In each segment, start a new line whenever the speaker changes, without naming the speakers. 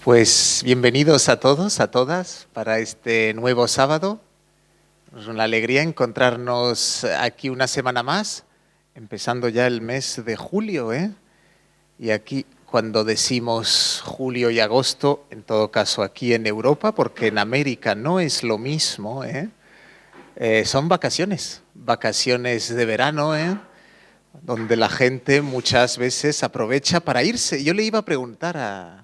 Pues bienvenidos a todos, a todas, para este nuevo sábado. Es una alegría encontrarnos aquí una semana más, empezando ya el mes de julio, ¿eh? Y aquí, cuando decimos julio y agosto, en todo caso aquí en Europa, porque en América no es lo mismo, ¿eh? Son vacaciones, vacaciones de verano, ¿eh? Donde la gente muchas veces aprovecha para irse. Yo le iba a preguntar a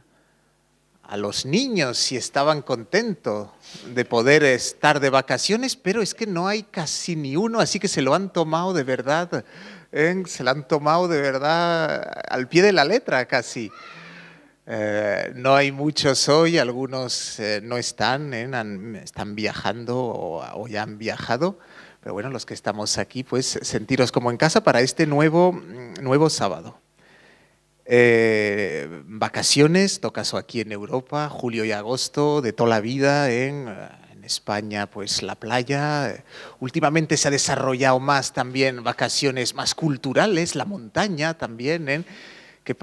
los niños si estaban contentos de poder estar de vacaciones, pero es que no hay casi ni uno, así que se lo han tomado de verdad, ¿eh? Se lo han tomado de verdad al pie de la letra casi. No hay muchos hoy, algunos no están, están viajando o ya han viajado, pero bueno, los que estamos aquí, pues sentiros como en casa para este nuevo sábado. Vacaciones, tocaso aquí en Europa, julio y agosto, de toda la vida, en España pues la playa. Últimamente se ha desarrollado más también vacaciones más culturales, la montaña también, que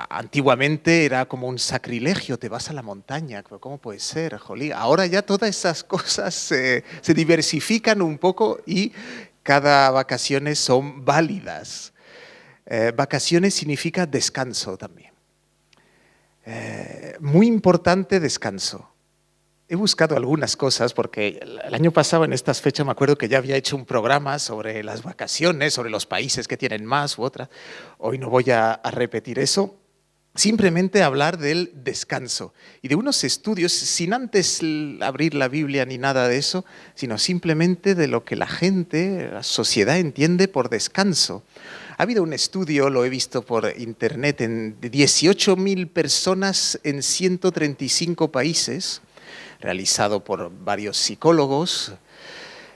antiguamente era como un sacrilegio, te vas a la montaña, ¿cómo puede ser? Jolí? Ahora ya todas esas cosas se diversifican un poco y cada vacaciones son válidas. Vacaciones significa descanso también. Muy importante descanso. He buscado algunas cosas porque el año pasado en estas fechas me acuerdo que ya había hecho un programa sobre las vacaciones, sobre los países que tienen más u otras. Hoy no voy a repetir eso. Simplemente hablar del descanso y de unos estudios, sin antes abrir la Biblia ni nada de eso, sino simplemente de lo que la gente, la sociedad entiende por descanso. Ha habido un estudio, lo he visto por internet, de 18.000 personas en 135 países, realizado por varios psicólogos.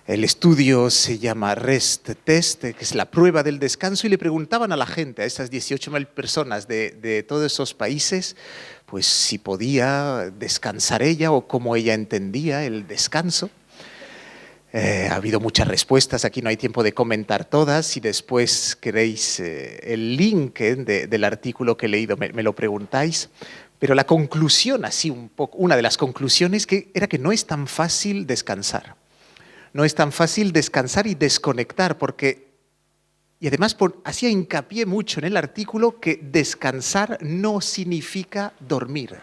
El estudio se llama REST Test, que es la prueba del descanso, y le preguntaban a la gente, a esas 18.000 personas de todos esos países, pues si podía descansar ella o cómo ella entendía el descanso. Ha habido muchas respuestas, aquí no hay tiempo de comentar todas. Si después queréis el link del artículo que he leído, me lo preguntáis. Pero la conclusión, así un poco, una de las conclusiones era que no es tan fácil descansar. No es tan fácil descansar y desconectar, y además hacía hincapié mucho en el artículo que descansar no significa dormir.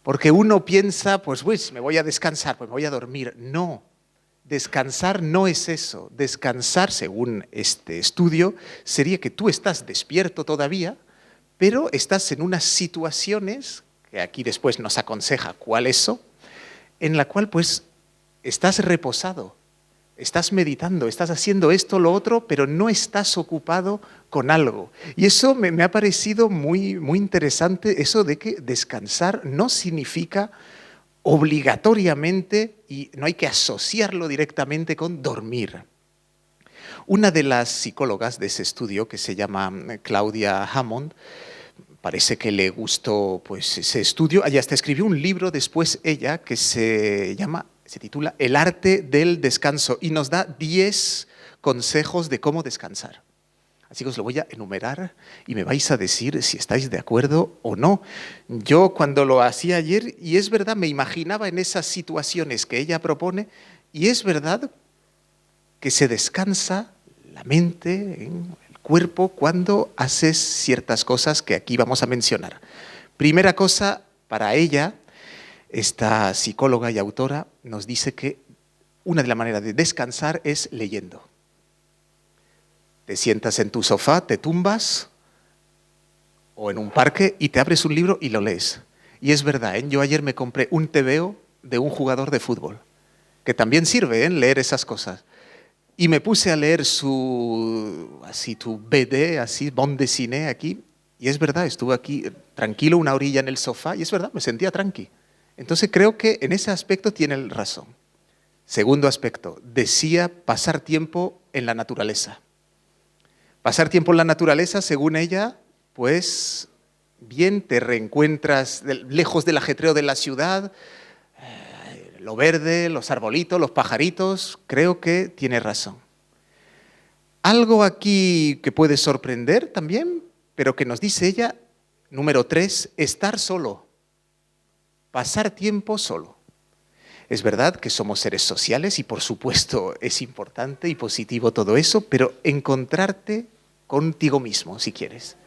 Porque uno piensa, pues me voy a descansar, pues me voy a dormir. No. Descansar no es eso. Descansar, según este estudio, sería que tú estás despierto todavía, pero estás en unas situaciones, que aquí después nos aconseja cuál es eso, en la cual pues estás reposado, estás meditando, estás haciendo esto, lo otro, pero no estás ocupado con algo. Y eso me ha parecido muy, muy interesante, eso de que descansar no significa obligatoriamente, y no hay que asociarlo directamente con dormir. Una de las psicólogas de ese estudio, que se llama Claudia Hammond, parece que le gustó pues, ese estudio, ella hasta escribió un libro después ella que se titula El arte del descanso y nos da 10 consejos de cómo descansar. Así que os lo voy a enumerar y me vais a decir si estáis de acuerdo o no. Yo cuando lo hacía ayer, y es verdad, me imaginaba en esas situaciones que ella propone, y es verdad que se descansa la mente, el cuerpo, cuando haces ciertas cosas que aquí vamos a mencionar. Primera cosa, para ella, esta psicóloga y autora nos dice que una de las maneras de descansar es leyendo. Te sientas en tu sofá, te tumbas o en un parque y te abres un libro y lo lees. Y es verdad, yo ayer me compré un TVO de un jugador de fútbol, que también sirve leer esas cosas. Y me puse a leer tu BD, así, bande dessinée aquí, y es verdad, estuve aquí tranquilo, una orilla en el sofá, y es verdad, me sentía tranqui. Entonces creo que en ese aspecto tiene razón. Segundo aspecto, decía pasar tiempo en la naturaleza. Pasar tiempo en la naturaleza, según ella, pues bien, te reencuentras lejos del ajetreo de la ciudad, lo verde, los arbolitos, los pajaritos, creo que tiene razón. Algo aquí que puede sorprender también, pero que nos dice ella, número 3, estar solo. pasar tiempo solo. Es verdad que somos seres sociales y por supuesto es importante y positivo todo eso, pero encontrarte contigo mismo, si quieres.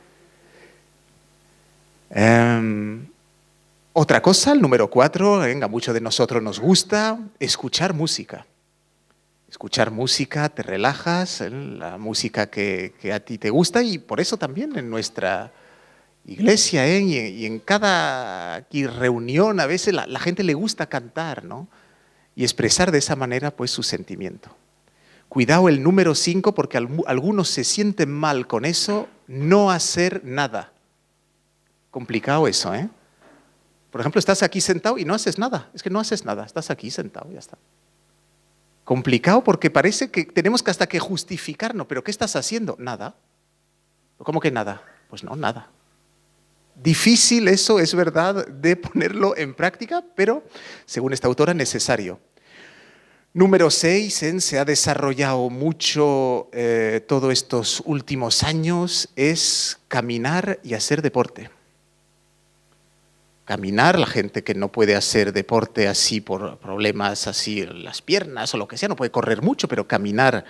Otra cosa, el número 4, venga, mucho de nosotros nos gusta, escuchar música. Escuchar música, te relajas, la música que a ti te gusta y por eso también en nuestra iglesia y en cada aquí reunión a veces la gente le gusta cantar, ¿no? Y expresar de esa manera pues su sentimiento. Cuidado el número 5 porque algunos se sienten mal con eso, no hacer nada. Complicado eso, ¿eh? Por ejemplo, estás aquí sentado y no haces nada. Es que no haces nada, estás aquí sentado y ya está. Complicado porque parece que tenemos que hasta que justificarnos. ¿Pero qué estás haciendo? Nada. ¿Cómo que nada? Pues no, nada. Difícil eso, es verdad, de ponerlo en práctica, pero según esta autora, necesario. Número 6, se ha desarrollado mucho todos estos últimos años, es caminar y hacer deporte. Caminar, la gente que no puede hacer deporte así por problemas así en las piernas o lo que sea, no puede correr mucho, pero caminar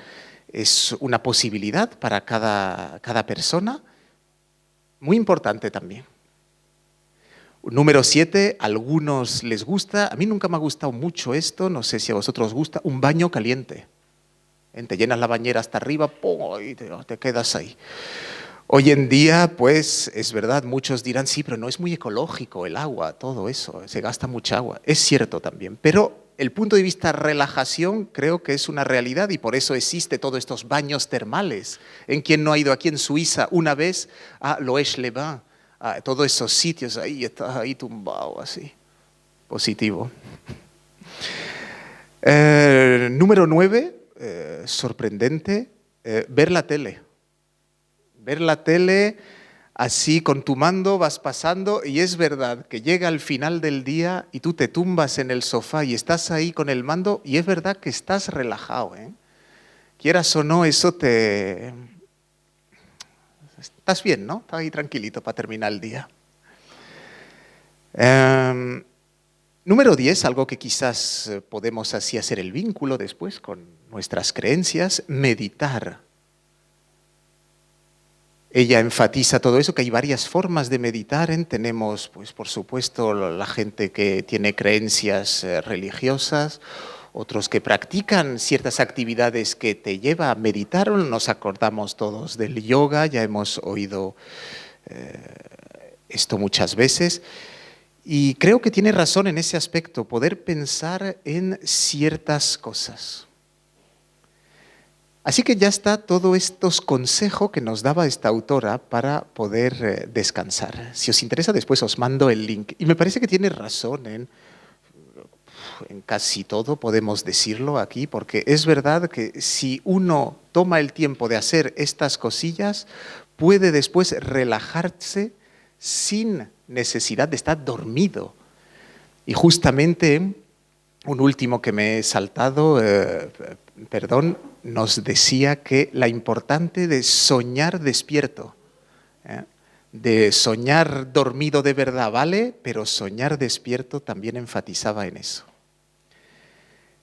es una posibilidad para cada persona, muy importante también. Número 7, a algunos les gusta, a mí nunca me ha gustado mucho esto, no sé si a vosotros os gusta, un baño caliente. Te llenas la bañera hasta arriba, ¡pum! Y te quedas ahí. Hoy en día, pues, es verdad, muchos dirán, sí, pero no es muy ecológico el agua, todo eso, se gasta mucha agua. Es cierto también, pero el punto de vista relajación creo que es una realidad y por eso existe todos estos baños termales. En quien no ha ido aquí en Suiza una vez a Loesch-les-Bains, a todos esos sitios, ahí estás ahí tumbado así, positivo. Número 9, sorprendente, ver la tele. Ver la tele así con tu mando vas pasando y es verdad que llega al final del día y tú te tumbas en el sofá y estás ahí con el mando y es verdad que estás relajado, ¿eh? Quieras o no, eso te... Estás bien, ¿no? Estás ahí tranquilito para terminar el día. Número 10, algo que quizás podemos así hacer el vínculo después con nuestras creencias, meditar. Ella enfatiza todo eso, que hay varias formas de meditar. Tenemos, pues, por supuesto, la gente que tiene creencias religiosas, otros que practican ciertas actividades que te lleva a meditar. Nos acordamos todos del yoga, ya hemos oído esto muchas veces. Y creo que tiene razón en ese aspecto, poder pensar en ciertas cosas. Así que ya está todos estos consejos que nos daba esta autora para poder descansar. Si os interesa, después os mando el link. Y me parece que tiene razón en casi todo, podemos decirlo aquí, porque es verdad que si uno toma el tiempo de hacer estas cosillas, puede después relajarse sin necesidad de estar dormido. Y justamente, un último que me he saltado, nos decía que la importante de soñar despierto, de soñar dormido de verdad, ¿vale? Pero soñar despierto también enfatizaba en eso.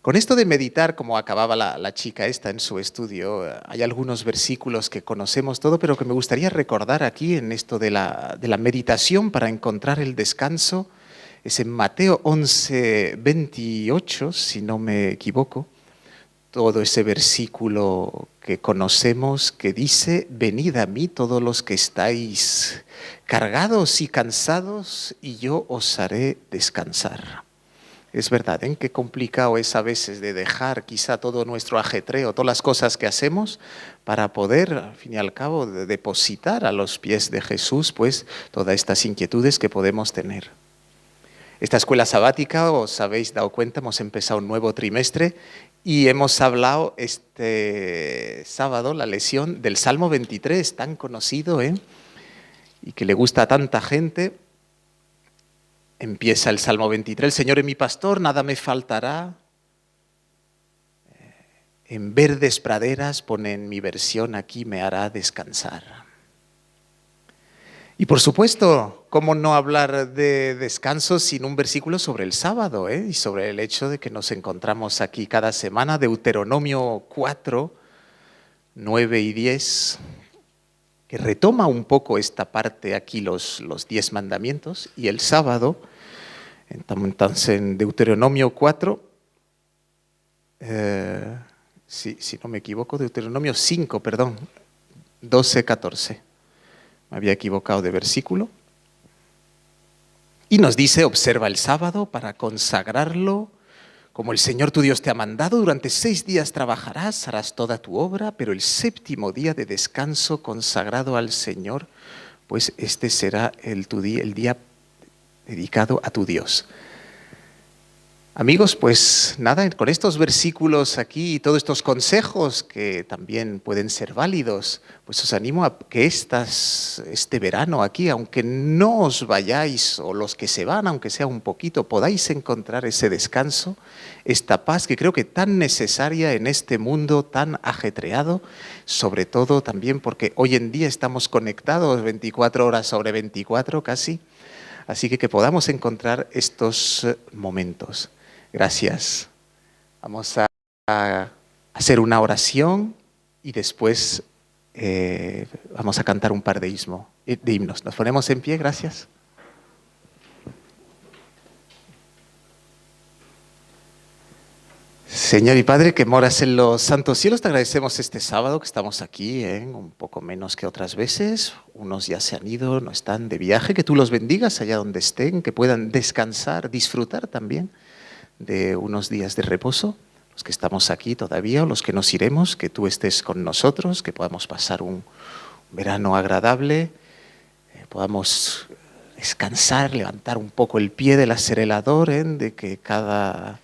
Con esto de meditar, como acababa la chica esta en su estudio, hay algunos versículos que conocemos todo, pero que me gustaría recordar aquí en esto de la meditación para encontrar el descanso. Es en Mateo 11, 28, si no me equivoco. Todo ese versículo que conocemos que dice, venid a mí todos los que estáis cargados y cansados y yo os haré descansar. Es verdad, ¿eh? Qué complicado es a veces de dejar quizá todo nuestro ajetreo, todas las cosas que hacemos para poder, al fin y al cabo, depositar a los pies de Jesús pues todas estas inquietudes que podemos tener. Esta escuela sabática, os habéis dado cuenta, hemos empezado un nuevo trimestre y hemos hablado este sábado la lección del Salmo 23, tan conocido, y que le gusta a tanta gente. Empieza el Salmo 23, el Señor es mi pastor, nada me faltará. En verdes praderas, pone en mi versión aquí, me hará descansar. Y por supuesto, ¿cómo no hablar de descanso sin un versículo sobre el sábado, y sobre el hecho de que nos encontramos aquí cada semana? Deuteronomio 4, 9 y 10, que retoma un poco esta parte aquí, los 10 mandamientos, y el sábado, entonces en Deuteronomio 4, si no me equivoco, Deuteronomio 5, perdón, 12, 14. Me había equivocado de versículo. Y nos dice, observa el sábado para consagrarlo, como el Señor tu Dios te ha mandado. Durante 6 días trabajarás, harás toda tu obra, pero el 7º día de descanso consagrado al Señor, pues este será el día dedicado a tu Dios. Amigos, pues nada, con estos versículos aquí y todos estos consejos que también pueden ser válidos, pues os animo a que este verano aquí, aunque no os vayáis, o los que se van, aunque sea un poquito, podáis encontrar ese descanso, esta paz que creo que tan necesaria en este mundo tan ajetreado, sobre todo también porque hoy en día estamos conectados 24 horas sobre 24 casi, así que podamos encontrar estos momentos. Gracias. Vamos a hacer una oración y después vamos a cantar un par de himnos. Nos ponemos en pie, gracias. Señor y Padre que moras en los santos cielos, te agradecemos este sábado que estamos aquí, un poco menos que otras veces. Unos ya se han ido, no están de viaje, que tú los bendigas allá donde estén, que puedan descansar, disfrutar también de unos días de reposo, los que estamos aquí todavía o los que nos iremos, que tú estés con nosotros, que podamos pasar un verano agradable, podamos descansar, levantar un poco el pie del acelerador, de que cada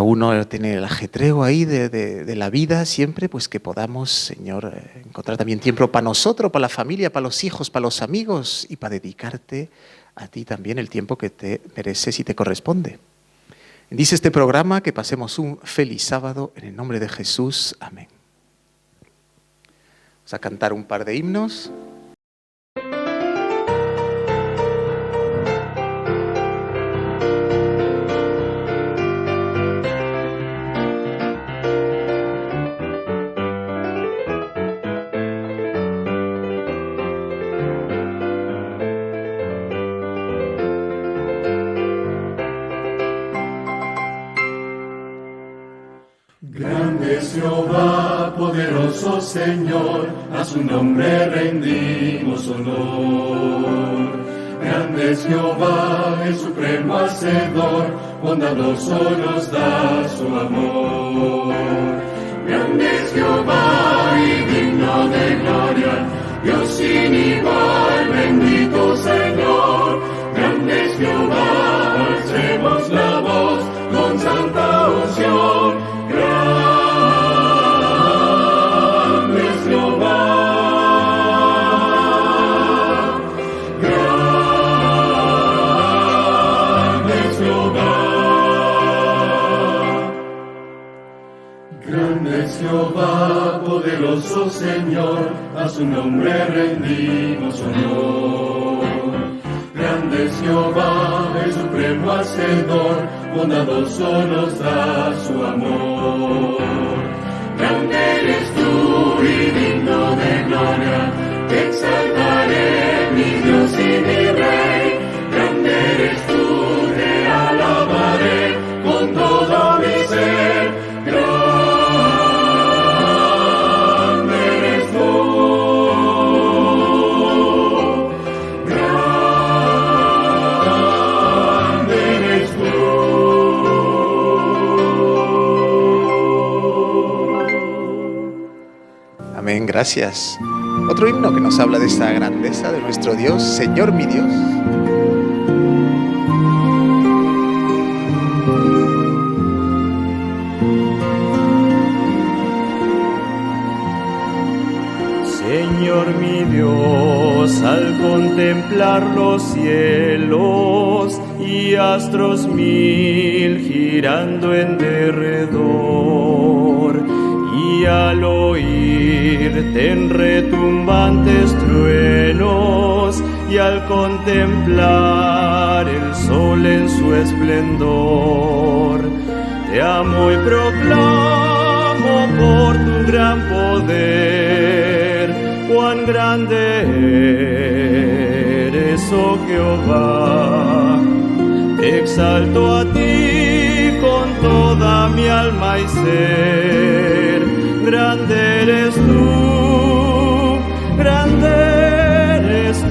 uno tiene el ajetreo ahí de la vida siempre, pues que podamos, Señor, encontrar también tiempo para nosotros, para la familia, para los hijos, para los amigos y para dedicarte a ti también el tiempo que te mereces y te corresponde. Dice este programa que pasemos un feliz sábado en el nombre de Jesús. Amén. Vamos a cantar un par de himnos.
Jehová, poderoso Señor, a su nombre rendimos honor. Grande es Jehová, el supremo hacedor, bondadoso nos da su amor. Grande es Jehová y digno de gloria, Dios sin igual, bendito Señor. Grande es Jehová, alcemos la voz con santa unción. Jehová, poderoso Señor, a su nombre rendimos honor. Grande es Jehová, el supremo hacedor, bondadoso nos da su amor. Grande eres tú y digno de gloria, te exaltaré, mi Dios y mi Rey. Grande eres tú, te alabaré con todo mi ser.
Amén, gracias. Otro himno que nos habla de esta grandeza de nuestro Dios, Señor mi Dios.
Señor mi Dios, al contemplar los cielos y astros mil girando en derredor, y al oírte en retumbantes truenos y al contemplar el sol en su esplendor, te amo y proclamo por tu gran poder, cuán grande eres, oh Jehová. Te exalto a ti con toda mi alma y ser, grande eres tú, grande eres tú.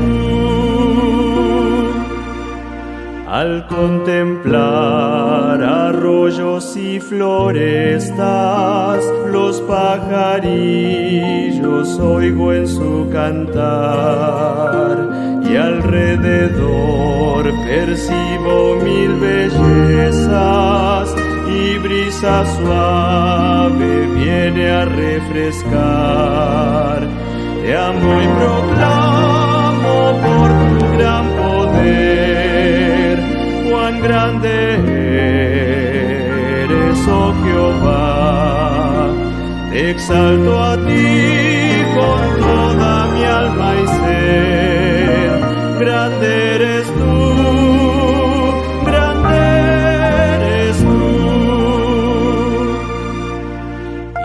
Al contemplar arroyos y florestas, los pajarillos oigo en su cantar, y alrededor percibo mil bellezas, y brisa suave viene a refrescar. Te amo y proclamo por tu gran poder, cuán grande eres, oh Jehová. Te exalto a ti con toda mi alma y ser, grande eres tú, grande eres tú.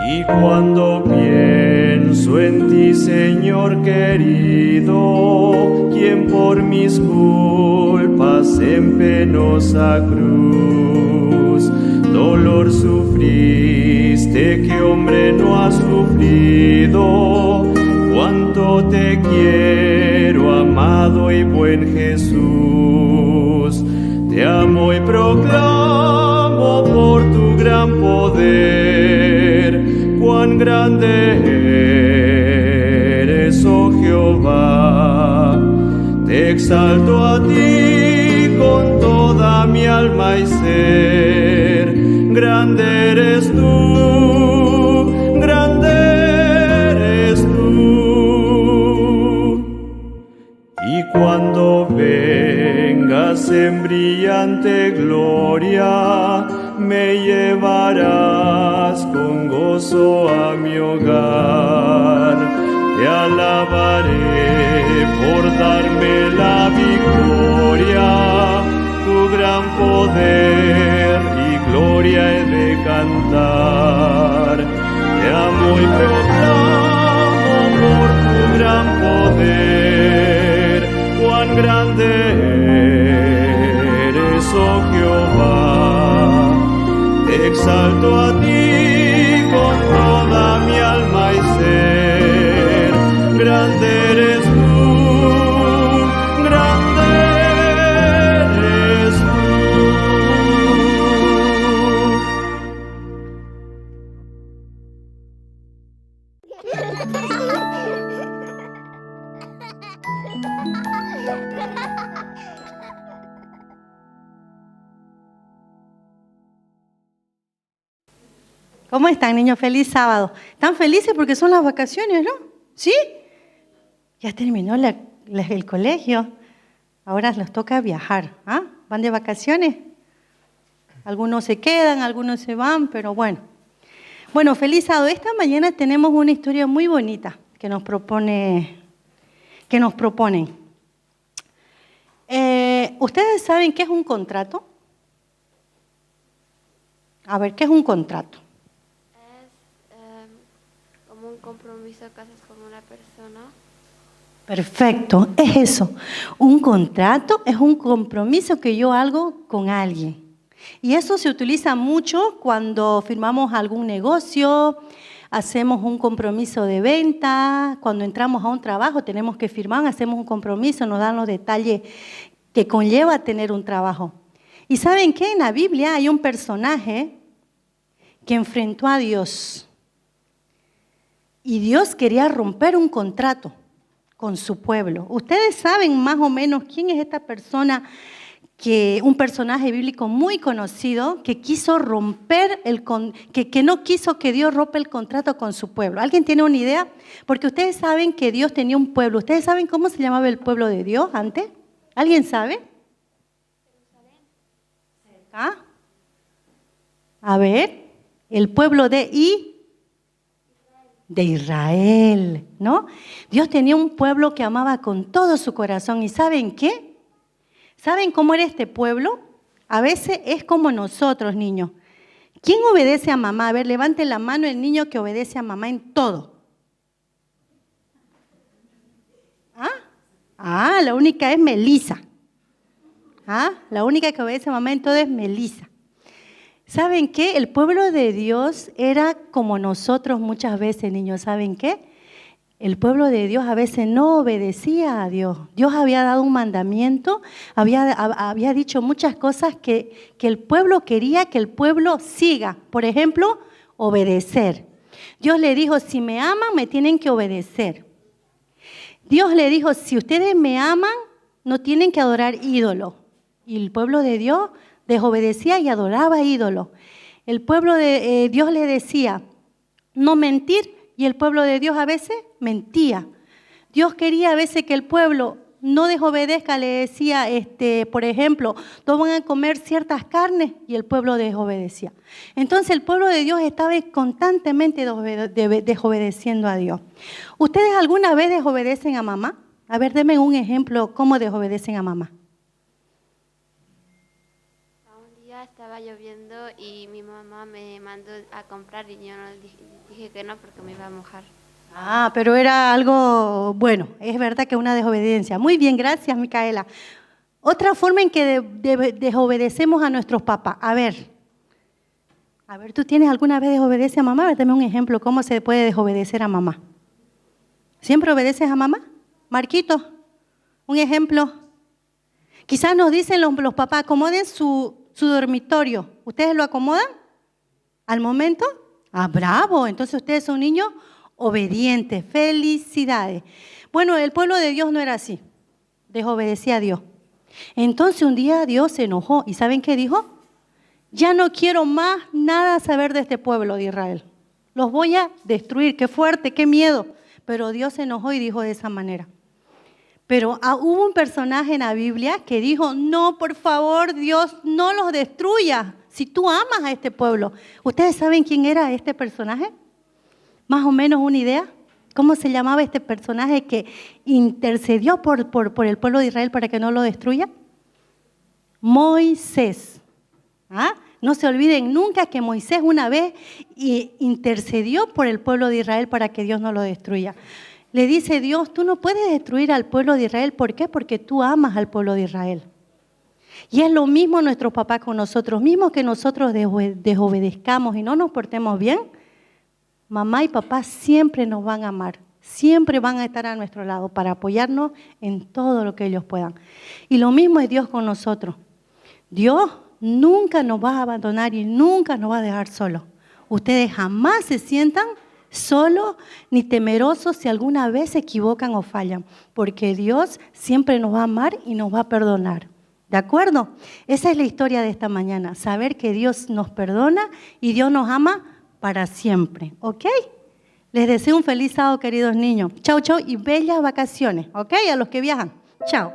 Y cuando pienso en ti, Señor querido, quien por mis culpas en penosa cruz dolor sufriste que hombre no ha sufrido, cuánto te quiero, amado y buen Jesús. Te amo y proclamo por tu gran poder, cuán grande eres, oh Jehová. Te exalto a ti con toda mi alma y ser, grande eres tú, grande eres tú. Y cuando vengas en brillante gloria, me llevarás con gozo a mi hogar. Te alabaré por darme la victoria, tu gran poder y gloria he de cantar. Te amo y proclamo por tu gran poder, cuán grande eres, oh Jehová. Te exalto a ti con toda mi alma y ser, grande eres tú, grande eres tú.
¿Cómo están, niños? Feliz sábado. ¿Están felices porque son las vacaciones, no? ¿Sí? Ya terminó el colegio. Ahora les toca viajar. ¿Ah? ¿Van de vacaciones? Algunos se quedan, algunos se van, pero bueno. Bueno, feliz sábado. Esta mañana tenemos una historia muy bonita que nos proponen. ¿Ustedes saben qué es un contrato? A ver, ¿qué es un contrato?
Como un compromiso que haces con una persona.
Perfecto, es eso. Un contrato es un compromiso que yo hago con alguien. Y eso se utiliza mucho cuando firmamos algún negocio, hacemos un compromiso de venta, cuando entramos a un trabajo tenemos que firmar, hacemos un compromiso, nos dan los detalles que conlleva tener un trabajo. ¿Y saben qué? En la Biblia hay un personaje que enfrentó a Dios. Y Dios quería romper un contrato con su pueblo. Ustedes saben más o menos quién es esta persona, un personaje bíblico muy conocido que quiso romper que no quiso que Dios rompa el contrato con su pueblo. ¿Alguien tiene una idea? Porque ustedes saben que Dios tenía un pueblo. ¿Ustedes saben cómo se llamaba el pueblo de Dios antes? ¿Alguien sabe? ¿Ah? A ver, el pueblo de de Israel, ¿no? Dios tenía un pueblo que amaba con todo su corazón. ¿Y saben qué? ¿Saben cómo era este pueblo? A veces es como nosotros, niños. ¿Quién obedece a mamá? A ver, levante la mano el niño que obedece a mamá en todo. La única es Melissa. La única que obedece a mamá en todo es Melissa. ¿Saben qué? El pueblo de Dios era como nosotros muchas veces, niños. ¿Saben qué? El pueblo de Dios a veces no obedecía a Dios. Dios había dado un mandamiento, había dicho muchas cosas que el pueblo quería que el pueblo siga. Por ejemplo, obedecer. Dios le dijo, si me aman, me tienen que obedecer. Dios le dijo, si ustedes me aman, no tienen que adorar ídolos. Y el pueblo de Dios desobedecía y adoraba ídolos. El pueblo de Dios le decía, no mentir, y el pueblo de Dios a veces mentía. Dios quería a veces que el pueblo no desobedezca, le decía, por ejemplo, no van a comer ciertas carnes, y el pueblo desobedecía. Entonces el pueblo de Dios estaba constantemente desobedeciendo a Dios. ¿Ustedes alguna vez desobedecen a mamá? A ver, denme un ejemplo, ¿cómo desobedecen a mamá?
Un día estaba lloviendo y mi mamá me mandó a comprar y yo no dije que no porque me iba a mojar.
Pero era algo bueno, es verdad que una desobediencia. Muy bien, gracias, Micaela. Otra forma en que desobedecemos a nuestros papás. A ver, ¿tú tienes alguna vez desobedecido a mamá? A ver, dame un ejemplo, ¿cómo se puede desobedecer a mamá? ¿Siempre obedeces a mamá? Marquito, un ejemplo. Quizás nos dicen los papás, acomoden su dormitorio. ¿Ustedes lo acomodan al momento? Bravo, entonces ustedes son niños obedientes. Felicidades. Bueno, el pueblo de Dios no era así. Desobedecía a Dios. Entonces un día Dios se enojó. ¿Y saben qué dijo? Ya no quiero más nada saber de este pueblo de Israel. Los voy a destruir. Qué fuerte, qué miedo. Pero Dios se enojó y dijo de esa manera. Pero hubo un personaje en la Biblia que dijo, no, por favor, Dios, no los destruya si tú amas a este pueblo. ¿Ustedes saben quién era este personaje? ¿Más o menos una idea? ¿Cómo se llamaba este personaje que intercedió por el pueblo de Israel para que no lo destruya? Moisés. No se olviden nunca que Moisés una vez intercedió por el pueblo de Israel para que Dios no lo destruya. Le dice Dios, tú no puedes destruir al pueblo de Israel. ¿Por qué? Porque tú amas al pueblo de Israel. Y es lo mismo nuestros papás con nosotros. Mismo que nosotros desobedezcamos y no nos portemos bien, mamá y papá siempre nos van a amar. Siempre van a estar a nuestro lado para apoyarnos en todo lo que ellos puedan. Y lo mismo es Dios con nosotros. Dios nunca nos va a abandonar y nunca nos va a dejar solos. Ustedes jamás se sientan solos ni temerosos si alguna vez se equivocan o fallan, porque Dios siempre nos va a amar y nos va a perdonar. ¿De acuerdo? Esa es la historia de esta mañana, saber que Dios nos perdona y Dios nos ama para siempre, ¿ok? Les deseo un feliz sábado, queridos niños. Chau, chau y bellas vacaciones, ¿ok? A los que viajan. Chao.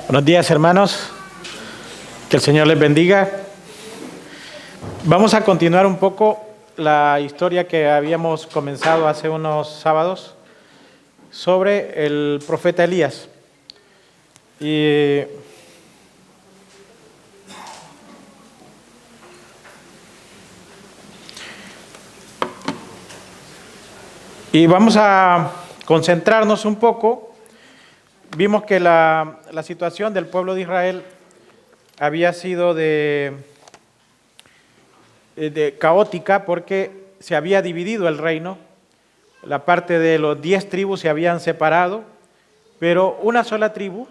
Buenos días, hermanos. Que el Señor les bendiga. Vamos a continuar un poco la historia que habíamos comenzado hace unos sábados sobre el profeta Elías. Y vamos a concentrarnos un poco. Vimos que la situación del pueblo de Israel había sido de caótica porque se había dividido el reino. La parte de los 10 tribus se habían separado, pero una sola tribu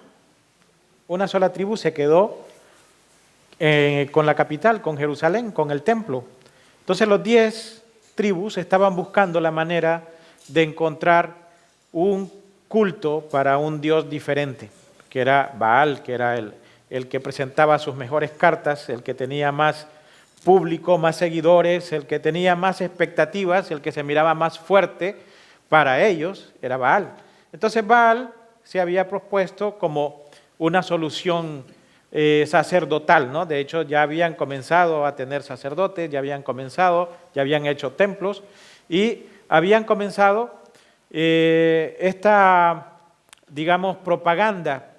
se quedó con la capital, con Jerusalén, con el templo. Entonces los 10 tribus estaban buscando la manera de encontrar un culto para un Dios diferente, que era Baal, que era el que presentaba sus mejores cartas, el que tenía más público, más seguidores, el que tenía más expectativas, el que se miraba más fuerte, para ellos era Baal. Entonces Baal se había propuesto como una solución sacerdotal, ¿no? De hecho, ya habían comenzado a tener sacerdotes, ya habían hecho templos y habían comenzado esta, digamos, propaganda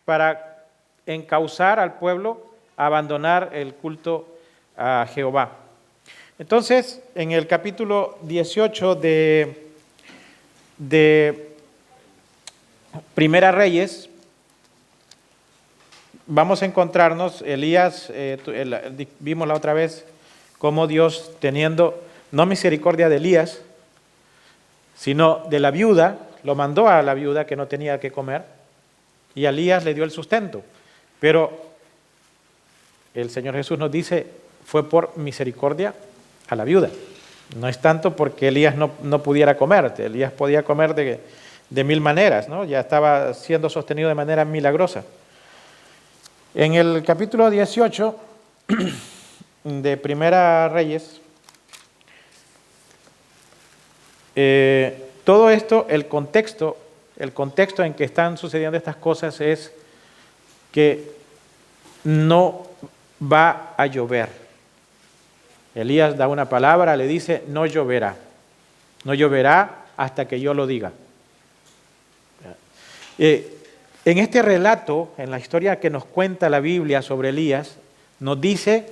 para encauzar al pueblo a abandonar el culto a Jehová. Entonces, en el capítulo 18 de Primera Reyes, vamos a encontrarnos, Elías, vimos la otra vez, cómo Dios, teniendo no misericordia de Elías, sino de la viuda, lo mandó a la viuda que no tenía que comer, y a Elías le dio el sustento. Pero el Señor Jesús nos dice, fue por misericordia a la viuda. No es tanto porque Elías no pudiera comer, Elías podía comer de mil maneras, ¿no? Ya estaba siendo sostenido de manera milagrosa. En el capítulo 18 de Primera Reyes, todo esto, el contexto en que están sucediendo estas cosas es que no va a llover. Elías da una palabra, le dice, no lloverá hasta que yo lo diga. En este relato, en la historia que nos cuenta la Biblia sobre Elías, nos dice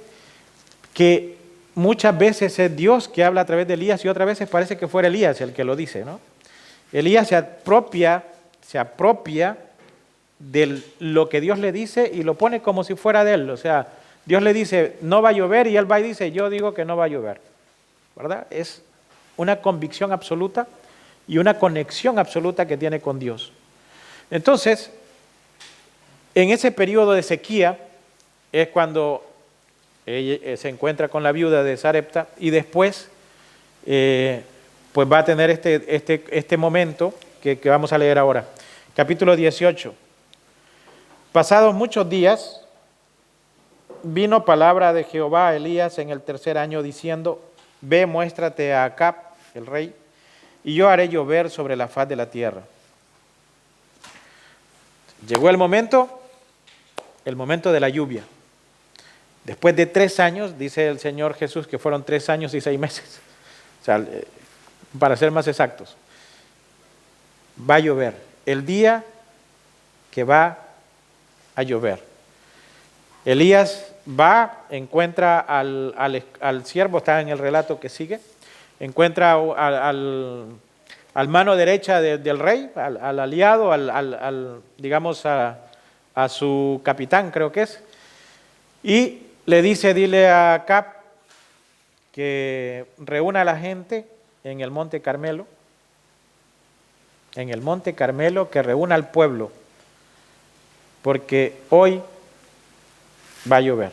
que muchas veces es Dios que habla a través de Elías y otras veces parece que fuera Elías el que lo dice, ¿no? Elías se apropia de lo que Dios le dice y lo pone como si fuera de él. O sea, Dios le dice, no va a llover, y él va y dice, yo digo que no va a llover. ¿Verdad? Es una convicción absoluta y una conexión absoluta que tiene con Dios. Entonces, en ese periodo de sequía es cuando se encuentra con la viuda de Sarepta y después pues va a tener este momento que vamos a leer ahora. Capítulo 18. Pasados muchos días, vino palabra de Jehová a Elías en el 3er año diciendo, ve, muéstrate a Acab, el rey, y yo haré llover sobre la faz de la tierra. Llegó el momento de la lluvia. Después de 3 años, dice el Señor Jesús que fueron 3 años y 6 meses, o sea, para ser más exactos, va a llover, el día que va a llover. Elías va, encuentra al siervo, está en el relato que sigue, encuentra al mano derecha del rey, al aliado, digamos a su capitán, creo que es, y le dice, dile a Acab que reúna a la gente en el Monte Carmelo, que reúna al pueblo, porque hoy va a llover.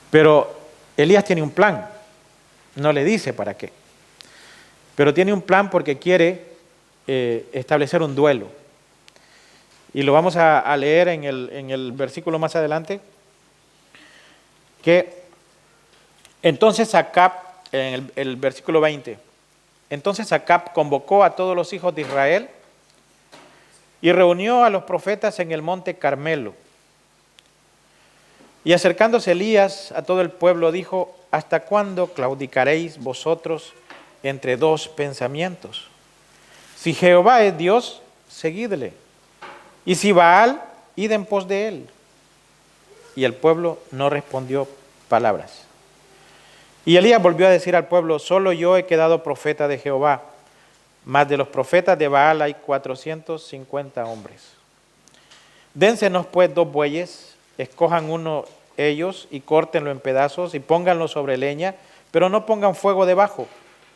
Pero Elías tiene un plan, no le dice para qué, pero tiene un plan porque quiere establecer un duelo. Y lo vamos a leer en el versículo más adelante, que entonces Acab, en el versículo 20, entonces Acab convocó a todos los hijos de Israel y reunió a los profetas en el monte Carmelo. Y acercándose Elías a todo el pueblo dijo, ¿hasta cuándo claudicaréis vosotros entre 2 pensamientos? Si Jehová es Dios, seguidle. Y si Baal, id en pos de él. Y el pueblo no respondió palabras. Y Elías volvió a decir al pueblo, solo yo he quedado profeta de Jehová, mas de los profetas de Baal hay 450 hombres. Dénsenos pues 2 bueyes, escojan uno ellos y córtenlo en pedazos y pónganlo sobre leña, pero no pongan fuego debajo.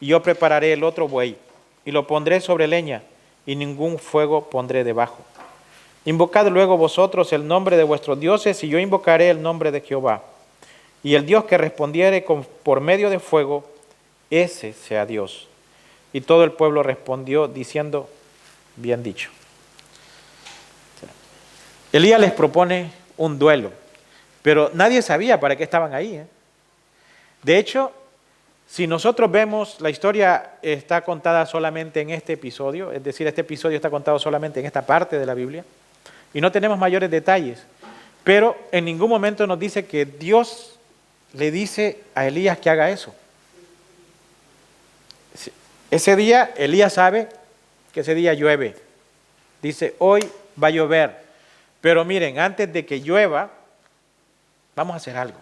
Y yo prepararé el otro buey y lo pondré sobre leña y ningún fuego pondré debajo. Invocad luego vosotros el nombre de vuestros dioses y yo invocaré el nombre de Jehová. Y el Dios que respondiere por medio de fuego, ese sea Dios. Y todo el pueblo respondió diciendo, bien dicho. Elías les propone un duelo, pero nadie sabía para qué estaban ahí. De hecho, Si nosotros vemos, la historia está contada solamente en este episodio, es decir, este episodio está contado solamente en esta parte de la Biblia, y no tenemos mayores detalles, pero en ningún momento nos dice que Dios le dice a Elías que haga eso. Ese día, Elías sabe que ese día llueve. Dice, hoy va a llover. Pero miren, antes de que llueva, vamos a hacer algo.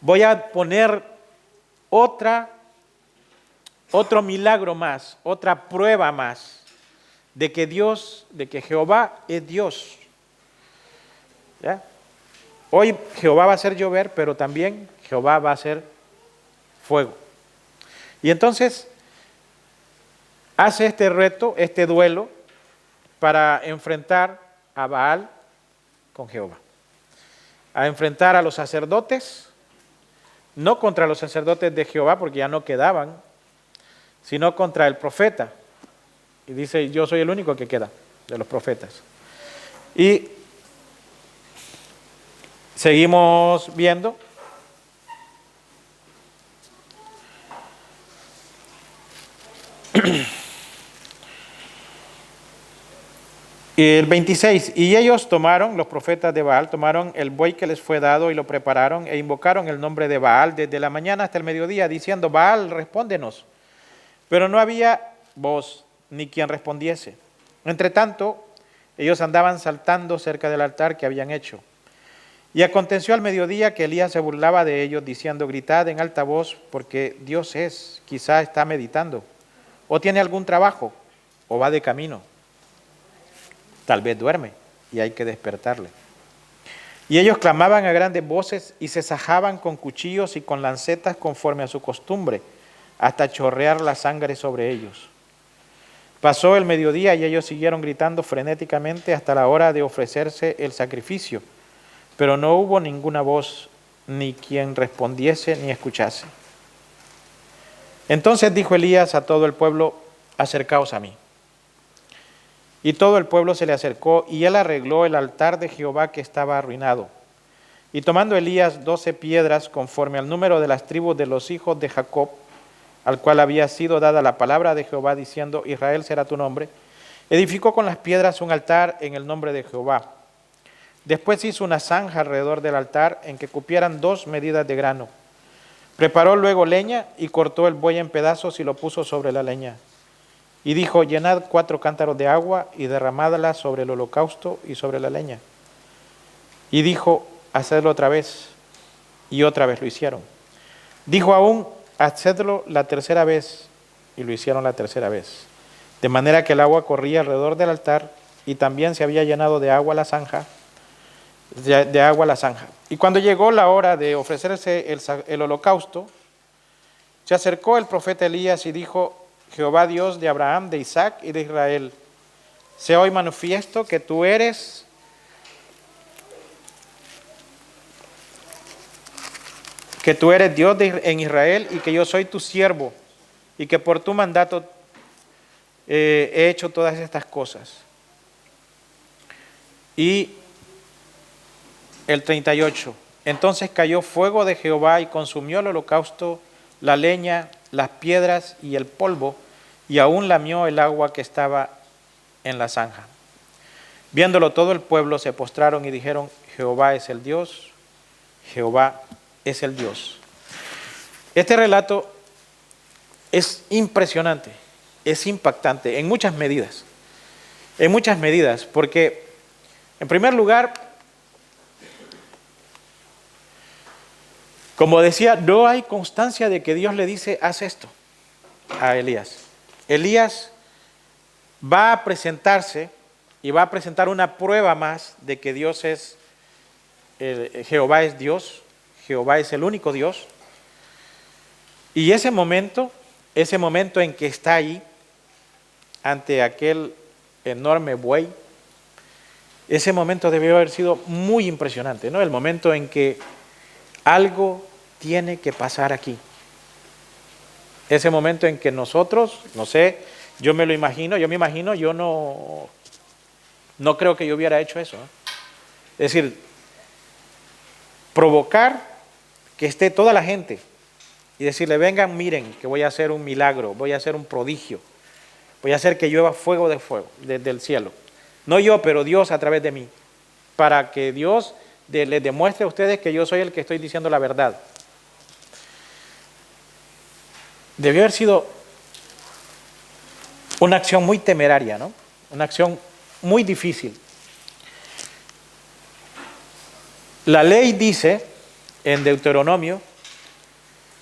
Voy a poner otro milagro más, otra prueba más de que Jehová es Dios. ¿Ya? Hoy Jehová va a hacer llover, pero también Jehová va a hacer fuego. Y entonces hace este reto, este duelo, para enfrentar a Baal con Jehová. A enfrentar a los sacerdotes, no contra los sacerdotes de Jehová, porque ya no quedaban, sino contra el profeta. Y dice, yo soy el único que queda de los profetas. Y seguimos viendo. El 26, y ellos tomaron, los profetas de Baal, tomaron el buey que les fue dado y lo prepararon e invocaron el nombre de Baal desde la mañana hasta el mediodía, diciendo, Baal, respóndenos. Pero no había voz ni quien respondiese. Entre tanto, ellos andaban saltando cerca del altar que habían hecho. Y aconteció al mediodía que Elías se burlaba de ellos, diciendo, gritad en alta voz, porque Dios es, quizá está meditando, o tiene algún trabajo, o va de camino. Tal vez duerme y hay que despertarle. Y ellos clamaban a grandes voces y se sajaban con cuchillos y con lancetas conforme a su costumbre, hasta chorrear la sangre sobre ellos. Pasó el mediodía y ellos siguieron gritando frenéticamente hasta la hora de ofrecerse el sacrificio, pero no hubo ninguna voz, ni quien respondiese ni escuchase. Entonces dijo Elías a todo el pueblo, acercaos a mí. Y todo el pueblo se le acercó, y él arregló el altar de Jehová que estaba arruinado. Y tomando Elías 12 piedras, conforme al número de las tribus de los hijos de Jacob, al cual había sido dada la palabra de Jehová, diciendo, Israel será tu nombre, edificó con las piedras un altar en el nombre de Jehová. Después hizo una zanja alrededor del altar, en que cupieran 2 medidas de grano. Preparó luego leña, y cortó el buey en pedazos, y lo puso sobre la leña. Y dijo, llenad 4 cántaros de agua y derramádla sobre el holocausto y sobre la leña. Y dijo, hacedlo otra vez. Y otra vez lo hicieron. Dijo aún, hacedlo la tercera vez. Y lo hicieron la tercera vez. De manera que el agua corría alrededor del altar y también se había llenado de agua la zanja. Y cuando llegó la hora de ofrecerse el holocausto, se acercó el profeta Elías y dijo, Jehová Dios de Abraham, de Isaac y de Israel, sea hoy manifiesto que tú eres Dios en Israel y que yo soy tu siervo y que por tu mandato he hecho todas estas cosas. Y el 38, entonces cayó fuego de Jehová y consumió el holocausto, la leña, las piedras y el polvo, y aún lamió el agua que estaba en la zanja. Viéndolo todo el pueblo se postraron y dijeron, Jehová es el Dios, Jehová es el Dios. Este relato es impresionante, es impactante en muchas medidas, porque en primer lugar, como decía, no hay constancia de que Dios le dice, haz esto a Elías. Elías va a presentarse y va a presentar una prueba más de que Dios es, Jehová es Dios, Jehová es el único Dios. Y ese momento en que está ahí, ante aquel enorme buey, ese momento debió haber sido muy impresionante, ¿no? El momento en que algo tiene que pasar aquí. Ese momento en que nosotros, no sé, yo me imagino, yo no creo que yo hubiera hecho eso, ¿no? Es decir, provocar que esté toda la gente y decirle, vengan, miren, que voy a hacer un milagro, voy a hacer un prodigio, voy a hacer que llueva fuego desde el cielo. No yo, pero Dios a través de mí, para que Dios les demuestre a ustedes que yo soy el que estoy diciendo la verdad. Debió haber sido una acción muy temeraria, ¿no? Una acción muy difícil. La ley dice en Deuteronomio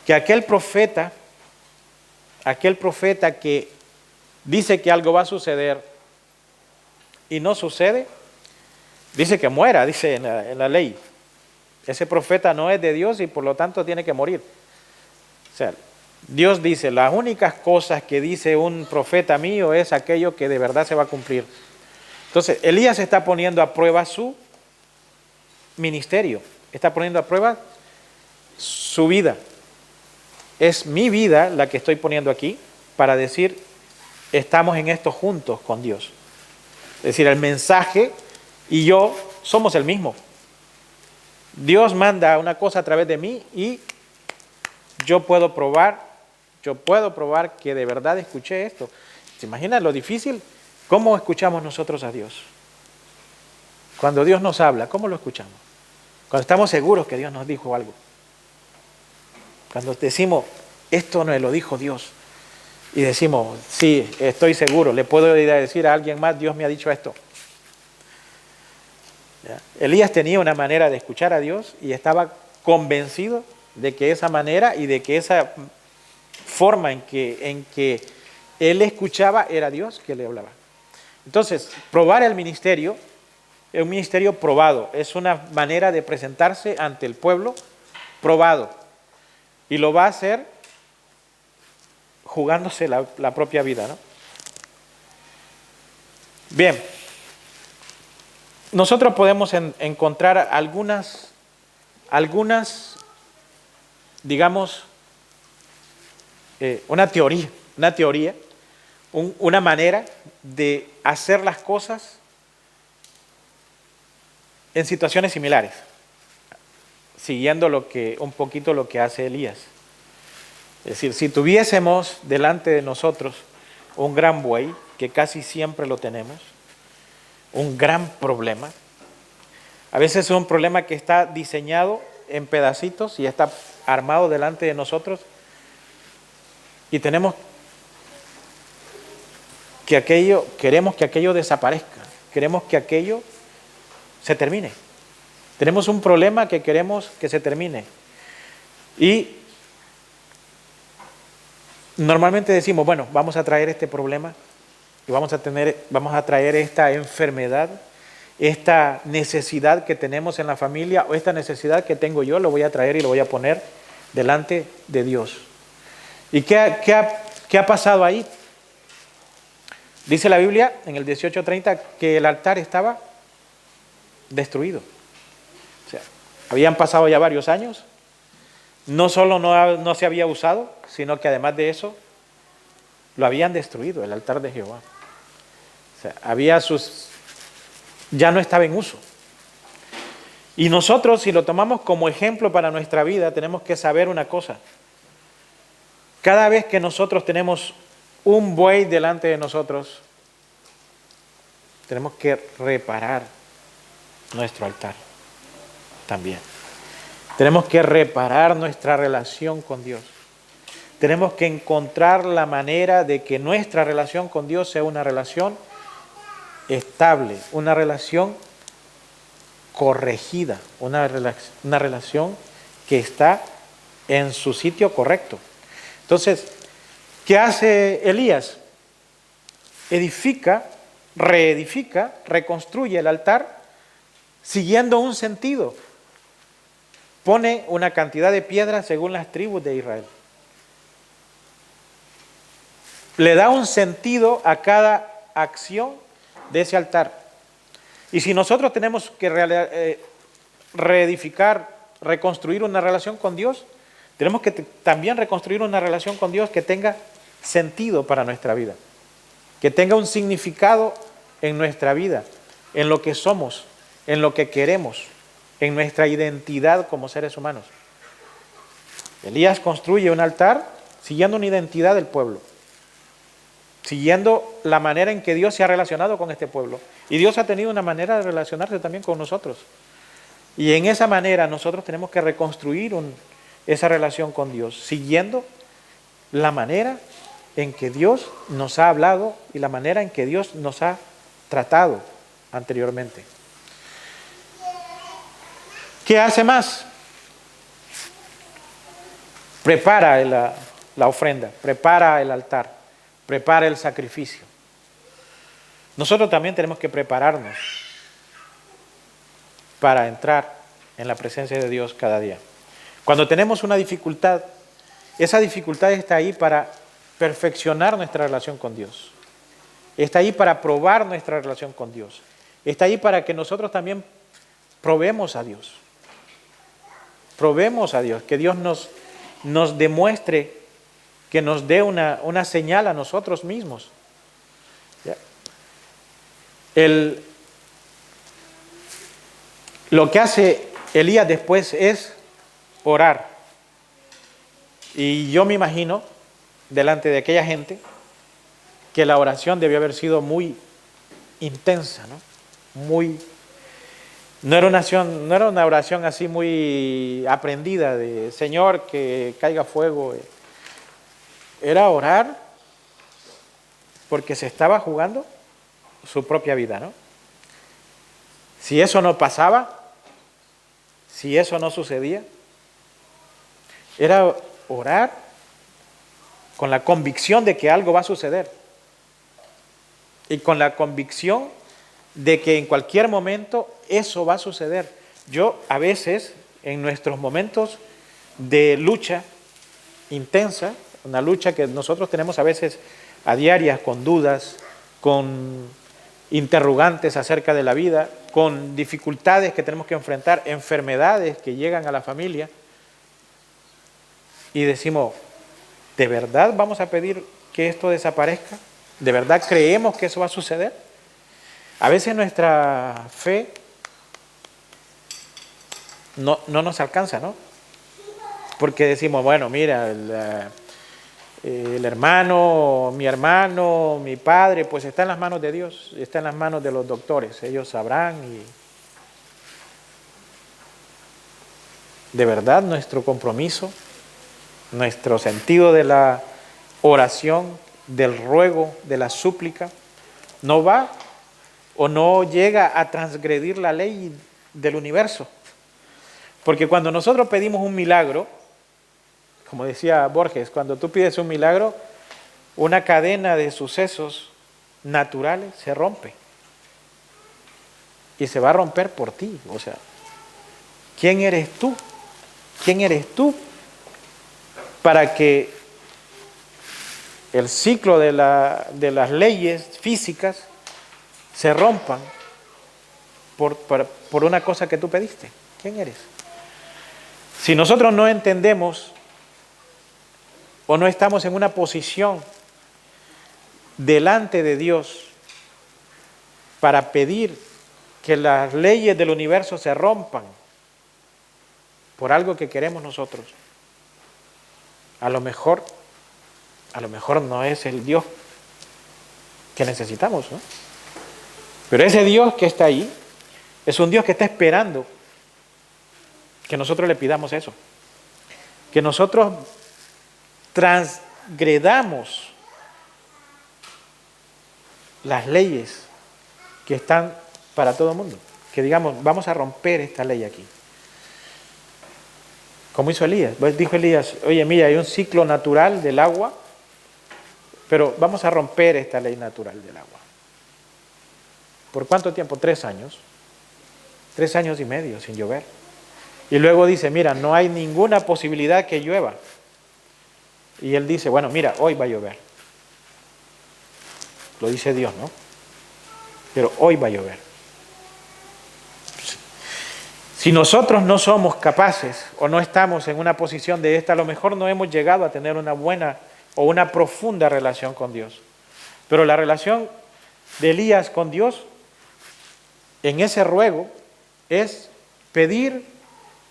que aquel profeta que dice que algo va a suceder y no sucede, dice que muera, dice en la ley. Ese profeta no es de Dios y por lo tanto tiene que morir. O sea, Dios dice, las únicas cosas que dice un profeta mío es aquello que de verdad se va a cumplir. Entonces, Elías está poniendo a prueba su ministerio, está poniendo a prueba su vida. Es mi vida la que estoy poniendo aquí para decir, estamos en esto juntos con Dios. Es decir, el mensaje y yo somos el mismo. Dios manda una cosa a través de mí y yo puedo probar que de verdad escuché esto. ¿Se imaginan lo difícil? ¿Cómo escuchamos nosotros a Dios? Cuando Dios nos habla, ¿cómo lo escuchamos? Cuando estamos seguros que Dios nos dijo algo. Cuando decimos, esto nos lo dijo Dios. Y decimos, sí, estoy seguro, le puedo ir a decir a alguien más, Dios me ha dicho esto. ¿Ya? Elías tenía una manera de escuchar a Dios y estaba convencido de que esa manera y de que esa forma en que él escuchaba era Dios que le hablaba. Entonces, probar el ministerio es un ministerio probado, es una manera de presentarse ante el pueblo probado. Y lo va a hacer jugándose la propia vida, ¿no? Bien, nosotros podemos encontrar algunas, digamos, una teoría, una manera de hacer las cosas en situaciones similares, siguiendo un poquito lo que hace Elías. Es decir, si tuviésemos delante de nosotros un gran buey, que casi siempre lo tenemos, un gran problema, a veces es un problema que está diseñado en pedacitos y está armado delante de nosotros y queremos que aquello desaparezca, queremos que aquello se termine. Tenemos un problema que queremos que se termine. Y normalmente decimos, bueno, vamos a traer este problema y vamos a traer esta enfermedad, esta necesidad que tenemos en la familia o esta necesidad que tengo yo, lo voy a traer y lo voy a poner delante de Dios. ¿Y qué ha pasado ahí? Dice la Biblia en el 18:30 que el altar estaba destruido. O sea, habían pasado ya varios años, no solo no se había usado, sino que además de eso, lo habían destruido, el altar de Jehová. O sea, ya no estaba en uso. Y nosotros, si lo tomamos como ejemplo para nuestra vida, tenemos que saber una cosa. Cada vez que nosotros tenemos un buey delante de nosotros, tenemos que reparar nuestro altar también. Tenemos que reparar nuestra relación con Dios. Tenemos que encontrar la manera de que nuestra relación con Dios sea una relación estable, una relación corregida, una relación que está en su sitio correcto. Entonces, ¿qué hace Elías? Edifica, reedifica, reconstruye el altar siguiendo un sentido. Pone una cantidad de piedras según las tribus de Israel. Le da un sentido a cada acción de ese altar. Y si nosotros tenemos que reedificar, reconstruir una relación con Dios, tenemos que también reconstruir una relación con Dios que tenga sentido para nuestra vida, que tenga un significado en nuestra vida, en lo que somos, en lo que queremos, en nuestra identidad como seres humanos. Elías construye un altar siguiendo una identidad del pueblo, siguiendo la manera en que Dios se ha relacionado con este pueblo. Y Dios ha tenido una manera de relacionarse también con nosotros. Y en esa manera nosotros tenemos que reconstruir esa relación con Dios, siguiendo la manera en que Dios nos ha hablado y la manera en que Dios nos ha tratado anteriormente. ¿Qué hace más? Prepara la ofrenda, prepara el altar, prepara el sacrificio. Nosotros también tenemos que prepararnos para entrar en la presencia de Dios cada día. Cuando tenemos una dificultad, esa dificultad está ahí para perfeccionar nuestra relación con Dios. Está ahí para probar nuestra relación con Dios. Está ahí para que nosotros también probemos a Dios. Probemos a Dios, que Dios nos demuestre, que nos dé una señal a nosotros mismos. ¿Ya? Lo que hace Elías después es orar. Y yo me imagino, delante de aquella gente, que la oración debió haber sido muy intensa, ¿no? No era una oración así muy aprendida de Señor, que caiga fuego. Era orar porque se estaba jugando su propia vida, ¿no? Si eso no pasaba, si eso no sucedía, era orar con la convicción de que algo va a suceder y con la convicción de que en cualquier momento eso va a suceder. Yo a veces, en nuestros momentos de lucha intensa, una lucha que nosotros tenemos a veces a diarias, con dudas, con interrogantes acerca de la vida, con dificultades que tenemos que enfrentar, enfermedades que llegan a la familia, y decimos, ¿de verdad vamos a pedir que esto desaparezca? ¿De verdad creemos que eso va a suceder? A veces nuestra fe no nos alcanza, ¿no? Porque decimos, bueno, mira, el hermano, mi padre, pues está en las manos de Dios, está en las manos de los doctores, ellos sabrán. Y de verdad nuestro compromiso, nuestro sentido de la oración, del ruego, de la súplica, no va o no llega a transgredir la ley del universo. Porque cuando nosotros pedimos un milagro, como decía Borges, cuando tú pides un milagro, una cadena de sucesos naturales se rompe. Y se va a romper por ti. O sea, ¿quién eres tú? ¿Quién eres tú para que el ciclo de las leyes físicas se rompan por una cosa que tú pediste? ¿Quién eres? Si nosotros no entendemos o no estamos en una posición delante de Dios para pedir que las leyes del universo se rompan por algo que queremos nosotros, a lo mejor no es el Dios que necesitamos, ¿no? Pero ese Dios que está ahí es un Dios que está esperando que nosotros le pidamos eso, que nosotros transgredamos las leyes que están para todo el mundo, que digamos, vamos a romper esta ley aquí. Como hizo Elías, dijo Elías, oye, mira, hay un ciclo natural del agua, pero vamos a romper esta ley natural del agua. ¿Por cuánto tiempo? 3 años. 3 años y medio sin llover. Y luego dice, mira, no hay ninguna posibilidad que llueva. Y él dice, bueno, mira, hoy va a llover. Lo dice Dios, ¿no? Pero hoy va a llover. Si nosotros no somos capaces o no estamos en una posición de esta, a lo mejor no hemos llegado a tener una buena o una profunda relación con Dios. Pero la relación de Elías con Dios, en ese ruego, es pedir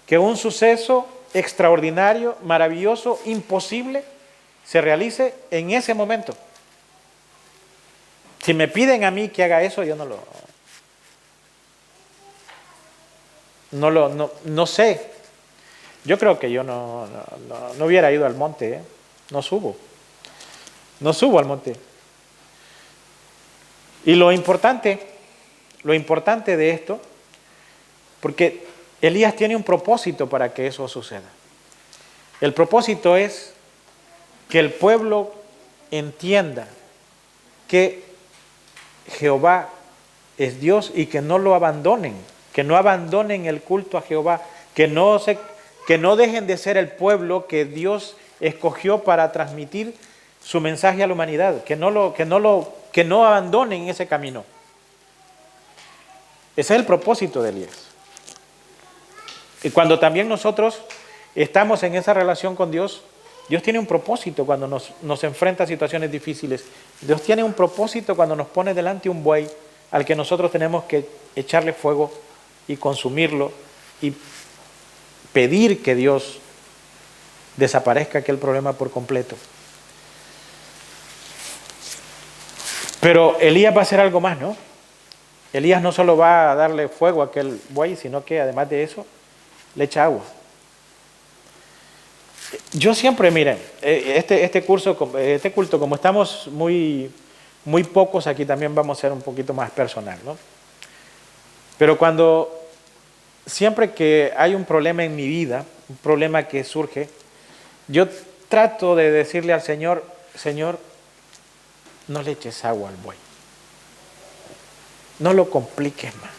que un suceso extraordinario, maravilloso, imposible, se realice en ese momento. Si me piden a mí que haga eso, yo no sé. Yo creo que yo no hubiera ido al monte, ¿eh? No subo al monte. Y lo importante de esto, porque Elías tiene un propósito para que eso suceda. El propósito es que el pueblo entienda que Jehová es Dios y que no lo abandonen, que no abandonen el culto a Jehová, que no dejen de ser el pueblo que Dios escogió para transmitir su mensaje a la humanidad, que no abandonen ese camino. Ese es el propósito de Elías. Y cuando también nosotros estamos en esa relación con Dios, Dios tiene un propósito cuando nos enfrenta a situaciones difíciles. Dios tiene un propósito cuando nos pone delante un buey al que nosotros tenemos que echarle fuego y consumirlo y pedir que Dios desaparezca aquel problema por completo. Pero Elías va a hacer algo más, ¿no? Elías no solo va a darle fuego a aquel buey, sino que además de eso, le echa agua. Yo siempre, miren, este culto, como estamos muy pocos, aquí también vamos a ser un poquito más personal, ¿no? Pero siempre que hay un problema en mi vida, un problema que surge, yo trato de decirle al Señor, Señor, no le eches agua al buey. No lo compliques más.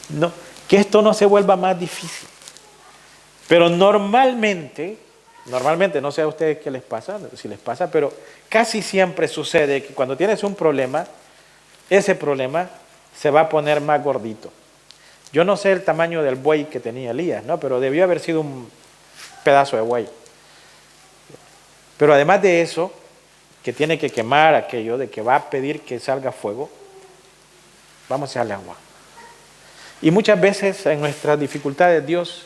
No, que esto no se vuelva más difícil. Pero normalmente, no sé a ustedes qué les pasa, si les pasa, pero casi siempre sucede que cuando tienes un problema, ese problema se va a poner más gordito. Yo no sé el tamaño del buey que tenía Elías, ¿no? Pero debió haber sido un pedazo de buey. Pero además de eso, que tiene que quemar aquello, de que va a pedir que salga fuego, vamos a echarle agua. Y muchas veces en nuestras dificultades Dios,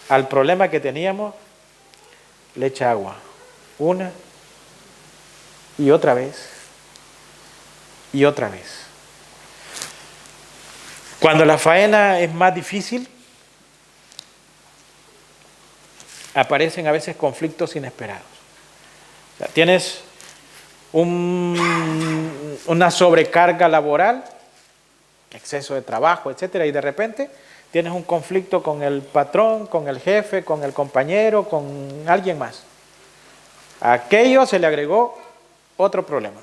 al problema que teníamos, le echa agua. Una y otra vez. Y otra vez. Cuando la faena es más difícil, aparecen a veces conflictos inesperados. O sea, tienes una sobrecarga laboral, exceso de trabajo, etcétera, y de repente tienes un conflicto con el patrón, con el jefe, con el compañero, con alguien más. A aquello se le agregó otro problema.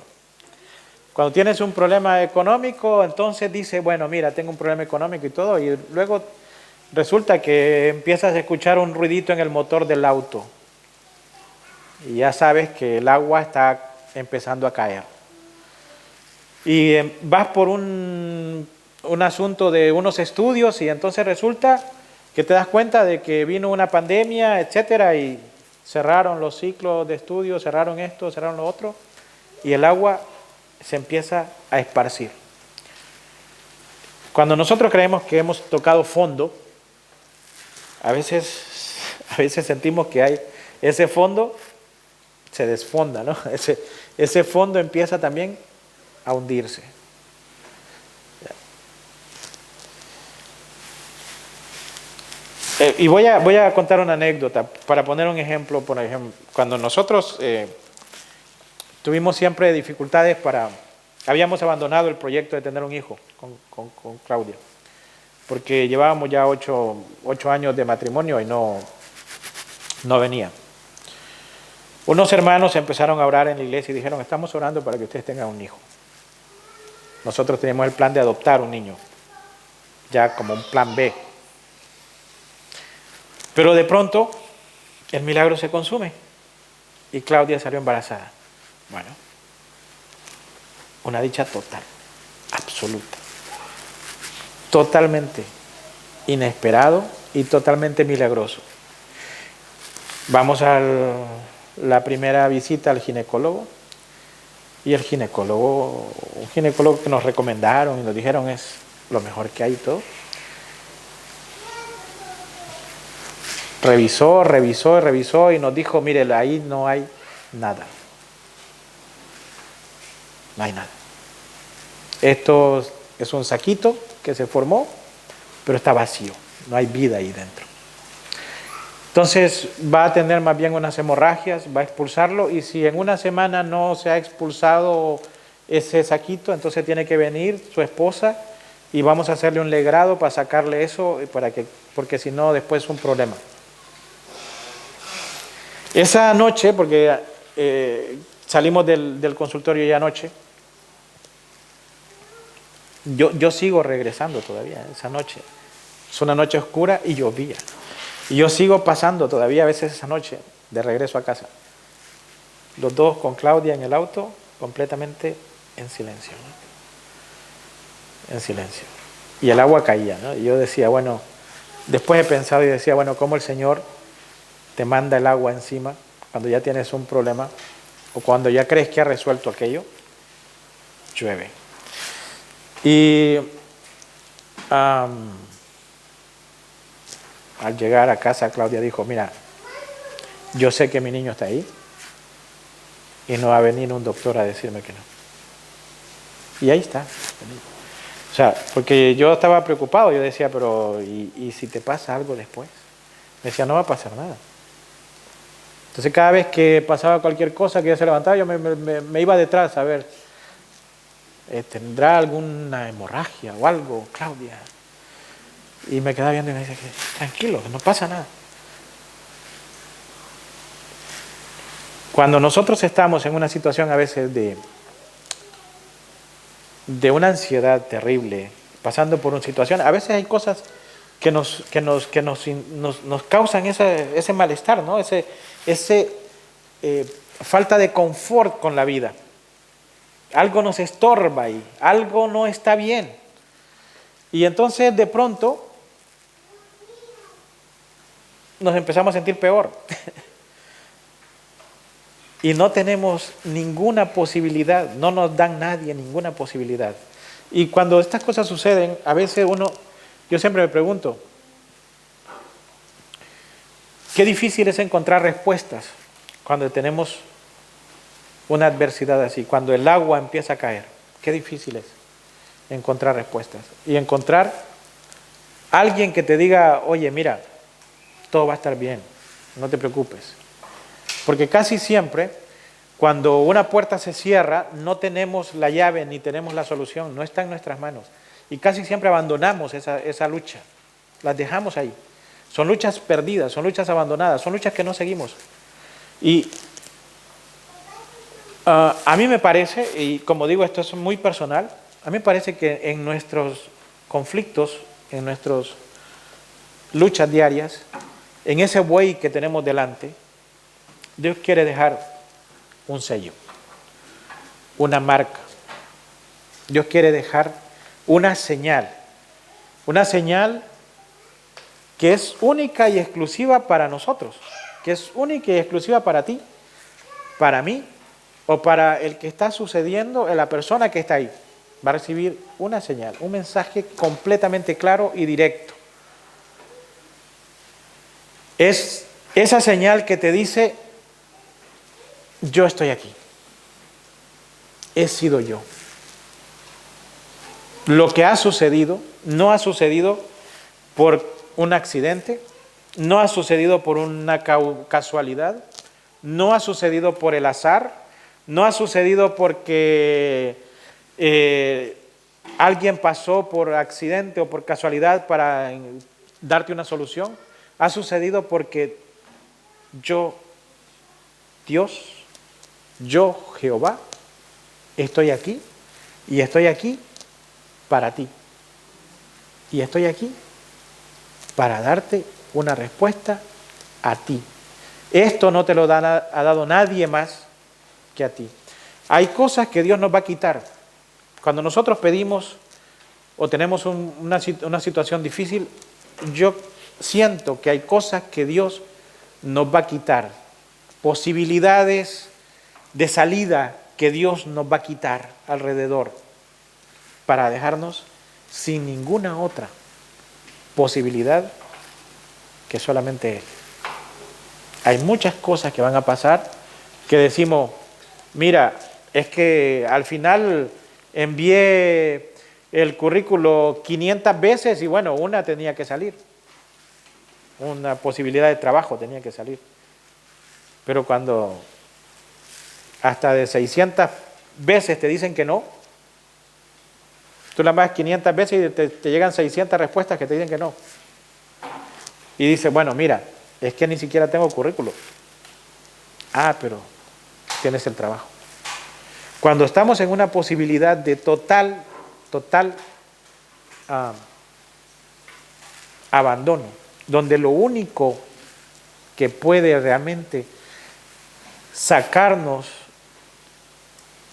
Cuando tienes un problema económico, entonces dice, bueno, mira, tengo un problema económico y todo, y luego resulta que empiezas a escuchar un ruidito en el motor del auto y ya sabes que el agua está empezando a caer. Y vas por un asunto de unos estudios y entonces resulta que te das cuenta de que vino una pandemia, etcétera, y cerraron los ciclos de estudio, cerraron esto, cerraron lo otro, y el agua se empieza a esparcir. Cuando nosotros creemos que hemos tocado fondo, a veces sentimos que hay ese fondo se desfonda, ¿no? Ese fondo empieza también a hundirse. Y voy a contar una anécdota para poner un ejemplo. Por ejemplo, cuando nosotros tuvimos siempre dificultades habíamos abandonado el proyecto de tener un hijo con Claudia, porque llevábamos ya 8 años de matrimonio y no venía. Unos hermanos empezaron a orar en la iglesia y dijeron, estamos orando para que ustedes tengan un hijo. Nosotros teníamos el plan de adoptar un niño, ya como un plan B. Pero de pronto el milagro se consume y Claudia salió embarazada. Bueno, una dicha total, absoluta, totalmente inesperado y totalmente milagroso. Vamos a la primera visita al ginecólogo y un ginecólogo que nos recomendaron y nos dijeron es lo mejor que hay y todo. Revisó y nos dijo, mire, ahí no hay nada. No hay nada. Esto es un saquito que se formó, pero está vacío. No hay vida ahí dentro. Entonces va a tener más bien unas hemorragias, va a expulsarlo, y si en una semana no se ha expulsado ese saquito, entonces tiene que venir su esposa y vamos a hacerle un legrado para sacarle eso, porque si no después es un problema. Esa noche, porque salimos del consultorio ya anoche, yo sigo regresando todavía esa noche. Es una noche oscura y llovía. Y yo sigo pasando todavía a veces esa noche de regreso a casa. Los dos con Claudia en el auto, completamente en silencio, ¿no? En silencio. Y el agua caía, ¿no? Y yo decía, bueno, después he pensado y decía, bueno, ¿cómo el Señor te manda el agua encima cuando ya tienes un problema o cuando ya crees que ha resuelto aquello? Llueve. Y al llegar a casa, Claudia dijo, mira, yo sé que mi niño está ahí y no va a venir un doctor a decirme que no. Y ahí está. O sea, porque yo estaba preocupado, yo decía, pero ¿y si te pasa algo después? Me decía, no va a pasar nada. Entonces cada vez que pasaba cualquier cosa que ella se levantaba, yo me iba detrás a ver, ¿tendrá alguna hemorragia o algo, Claudia? Y me quedaba viendo y me decía, tranquilo, que no pasa nada. Cuando nosotros estamos en una situación a veces de una ansiedad terrible, pasando por una situación, a veces hay cosas que nos causan ese malestar, ¿no? Falta de confort con la vida. Algo nos estorba ahí, algo no está bien. Y entonces de pronto nos empezamos a sentir peor. Y no tenemos ninguna posibilidad, no nos dan nadie ninguna posibilidad. Y cuando estas cosas suceden, a veces yo siempre me pregunto, qué difícil es encontrar respuestas cuando tenemos una adversidad así, cuando el agua empieza a caer. Qué difícil es encontrar respuestas. Y encontrar alguien que te diga, oye, mira, todo va a estar bien, no te preocupes. Porque casi siempre, cuando una puerta se cierra, no tenemos la llave ni tenemos la solución, no está en nuestras manos. Y casi siempre abandonamos esa lucha, las dejamos ahí. Son luchas perdidas, son luchas abandonadas, son luchas que no seguimos. Y a mí me parece, y como digo, esto es muy personal, a mí me parece que en nuestros conflictos, en nuestras luchas diarias, en ese buey que tenemos delante, Dios quiere dejar un sello, una marca. Dios quiere dejar una señal que es única y exclusiva para nosotros, que es única y exclusiva para ti, para mí, o para el que está sucediendo, la persona que está ahí. Va a recibir una señal, un mensaje completamente claro y directo. Es esa señal que te dice, yo estoy aquí, he sido yo. Lo que ha sucedido no ha sucedido por un accidente, no ha sucedido por una casualidad, no ha sucedido por el azar, no ha sucedido porque alguien pasó por accidente o por casualidad para darte una solución. Ha sucedido porque yo, Dios, yo, Jehová, estoy aquí y estoy aquí para ti. Y estoy aquí para darte una respuesta a ti. Esto no te lo ha dado nadie más que a ti. Hay cosas que Dios nos va a quitar. Cuando nosotros pedimos o tenemos una situación difícil, yo siento que hay cosas que Dios nos va a quitar, posibilidades de salida que Dios nos va a quitar alrededor para dejarnos sin ninguna otra posibilidad que solamente Él. Hay muchas cosas que van a pasar que decimos, mira, es que al final envié el currículo 500 veces y bueno, una tenía que salir. Una posibilidad de trabajo tenía que salir. Pero cuando hasta de 600 veces te dicen que no, tú la mandas 500 veces y te llegan 600 respuestas que te dicen que no. Y dices, bueno, mira, es que ni siquiera tengo currículo. Ah, pero tienes el trabajo. Cuando estamos en una posibilidad de total abandono, donde lo único que puede realmente sacarnos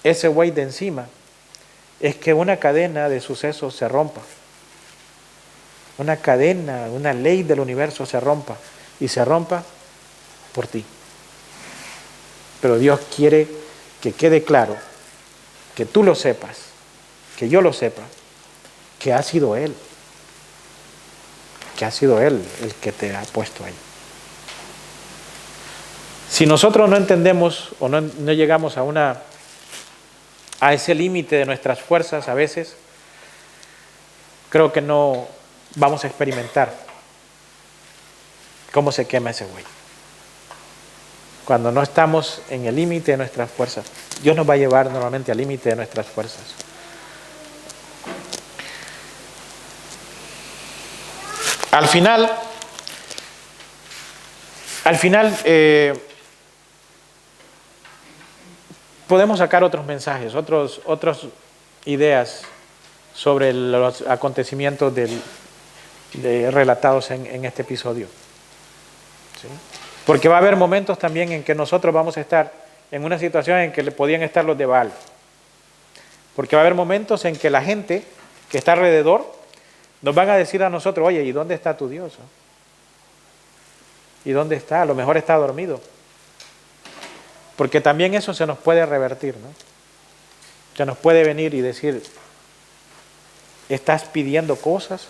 ese güey de encima es que una cadena de sucesos se rompa. Una cadena, una ley del universo se rompa y se rompa por ti. Pero Dios quiere que quede claro, que tú lo sepas, que yo lo sepa, que ha sido Él. Que ha sido Él el que te ha puesto ahí. Si nosotros no entendemos o no llegamos a ese límite de nuestras fuerzas a veces, creo que no vamos a experimentar cómo se quema ese güey. Cuando no estamos en el límite de nuestras fuerzas, Dios nos va a llevar normalmente al límite de nuestras fuerzas. Al final, podemos sacar otros mensajes, otras ideas sobre los acontecimientos relatados en este episodio. ¿Sí? Porque va a haber momentos también en que nosotros vamos a estar en una situación en que podían estar los de Baal. Porque va a haber momentos en que la gente que está alrededor nos van a decir a nosotros, oye, ¿y dónde está tu Dios? ¿Y dónde está? A lo mejor está dormido. Porque también eso se nos puede revertir, ¿no? Se nos puede venir y decir, estás pidiendo cosas,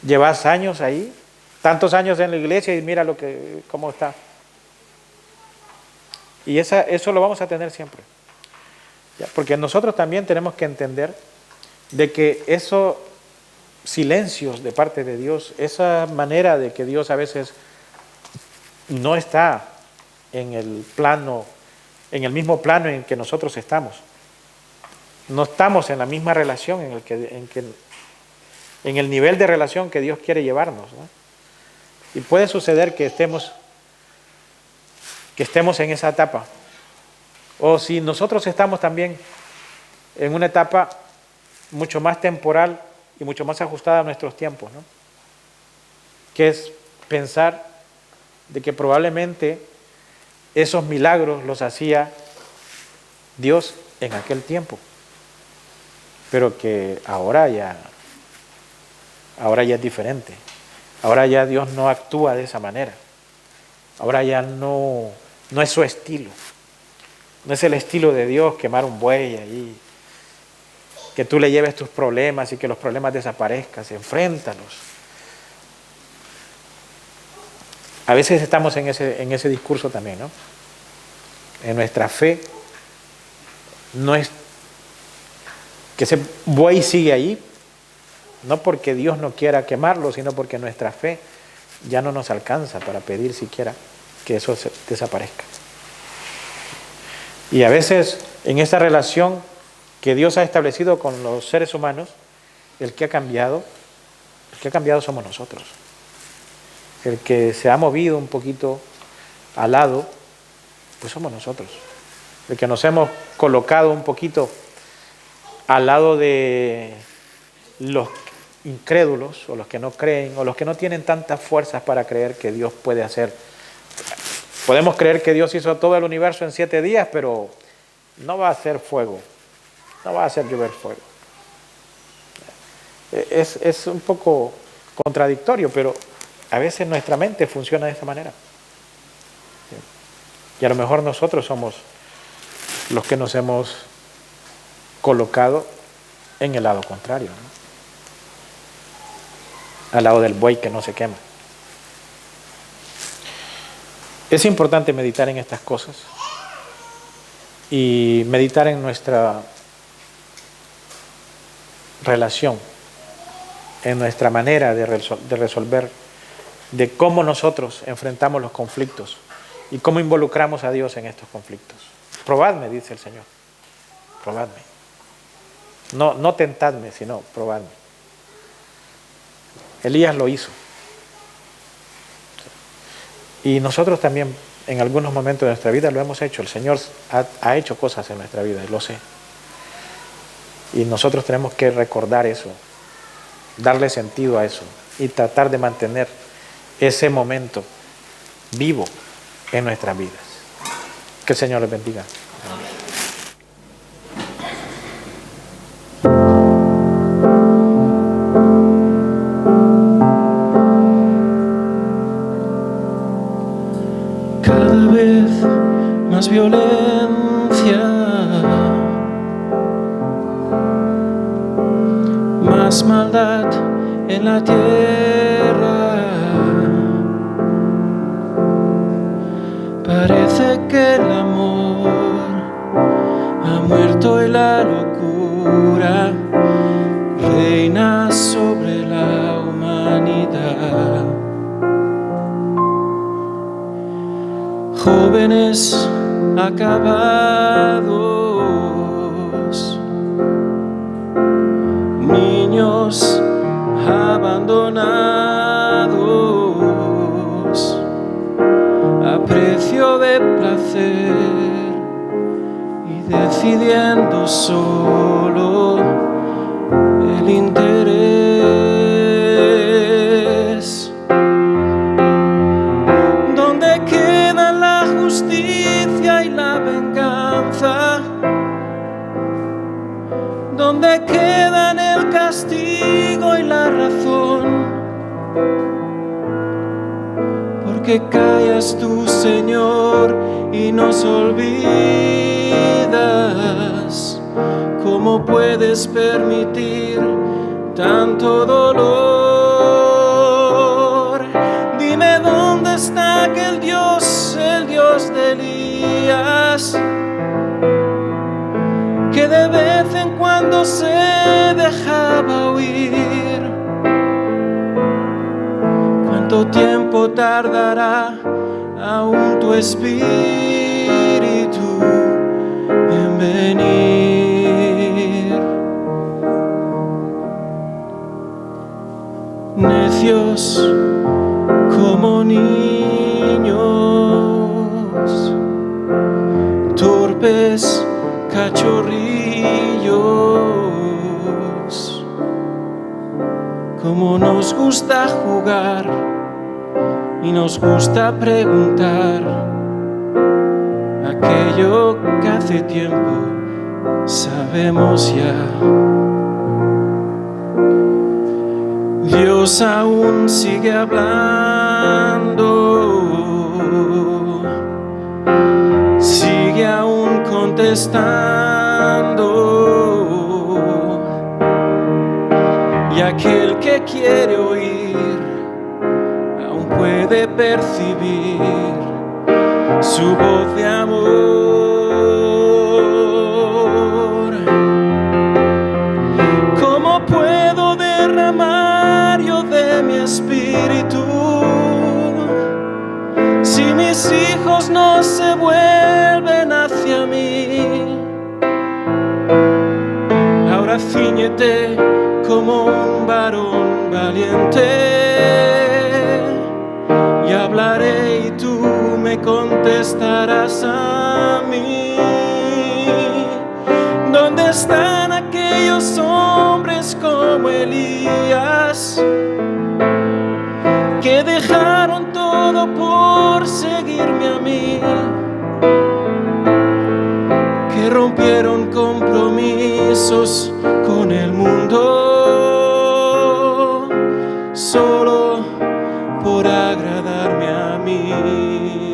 llevas años ahí, tantos años en la iglesia y mira cómo está. Y eso lo vamos a tener siempre. ¿Ya? Porque nosotros también tenemos que entender de que esos silencios de parte de Dios, esa manera de que Dios a veces no está en el mismo plano en que nosotros estamos. No estamos en la misma relación en el nivel de relación que Dios quiere llevarnos, ¿no? Y puede suceder que estemos en esa etapa. O si nosotros estamos también en una etapa mucho más temporal y mucho más ajustada a nuestros tiempos, ¿no? Que es pensar de que probablemente esos milagros los hacía Dios en aquel tiempo, pero que ahora ya es diferente. Ahora ya Dios no actúa de esa manera. Ahora ya no es su estilo. No es el estilo de Dios quemar un buey ahí, que tú le lleves tus problemas y que los problemas desaparezcan, enfréntalos. A veces estamos en ese discurso también, ¿no? En nuestra fe no es que ese buey sigue ahí, no porque Dios no quiera quemarlo, sino porque nuestra fe ya no nos alcanza para pedir siquiera que eso desaparezca. Y a veces en esa relación que Dios ha establecido con los seres humanos, el que ha cambiado somos nosotros. El que se ha movido un poquito al lado, pues somos nosotros. El que nos hemos colocado un poquito al lado de los incrédulos, o los que no creen, o los que no tienen tantas fuerzas para creer que Dios puede hacer. Podemos creer que Dios hizo todo el universo en 7 días, pero no va a hacer fuego, no va a hacer llover fuego. Es un poco contradictorio, pero a veces nuestra mente funciona de esta manera. Y a lo mejor nosotros somos los que nos hemos colocado en el lado contrario, ¿no? Al lado del buey que no se quema. Es importante meditar en estas cosas y meditar en nuestra relación, en nuestra manera de resolver, de cómo nosotros enfrentamos los conflictos y cómo involucramos a Dios en estos conflictos. Probadme, dice el Señor, probadme. No tentadme, sino probadme. Elías lo hizo. Y nosotros también en algunos momentos de nuestra vida lo hemos hecho. El Señor ha hecho cosas en nuestra vida, lo sé. Y nosotros tenemos que recordar eso, darle sentido a eso y tratar de mantener ese momento vivo en nuestras vidas. Que el Señor les bendiga.
Cada vez más violencia, más maldad en la tierra. Parece que el amor ha muerto y la locura reina sobre la humanidad. Jóvenes acabados, niños abandonados a precio de placer y decidiendo solo el interés. ¿Dónde queda la justicia y la venganza? ¿Dónde quedan el castigo y la razón? ¿Por qué callas tú, Señor, y nos olvidas? ¿Cómo puedes permitir tanto dolor? Dime dónde está aquel Dios, el Dios de Elías, que de vez en cuando se dejaba oír. ¿Cuánto tiempo tardará aún tu espíritu en venir? Necios como niños, torpes cachorrillos, como nos gusta jugar y nos gusta preguntar aquello que hace tiempo sabemos ya. Dios aún sigue hablando, sigue aún contestando, y aquel que quiere oír aún puede percibir su voz de amor. ¿Cómo puedo derramar yo de mi espíritu si mis hijos no se vuelven hacia mí? Ahora cíñete como un varón valiente y hablaré y tú me contestarás a mí. ¿Dónde están aquellos hombres como Elías que dejaron todo por seguirme a mí? Que rompieron compromisos con el mundo solo por agradarme a mí.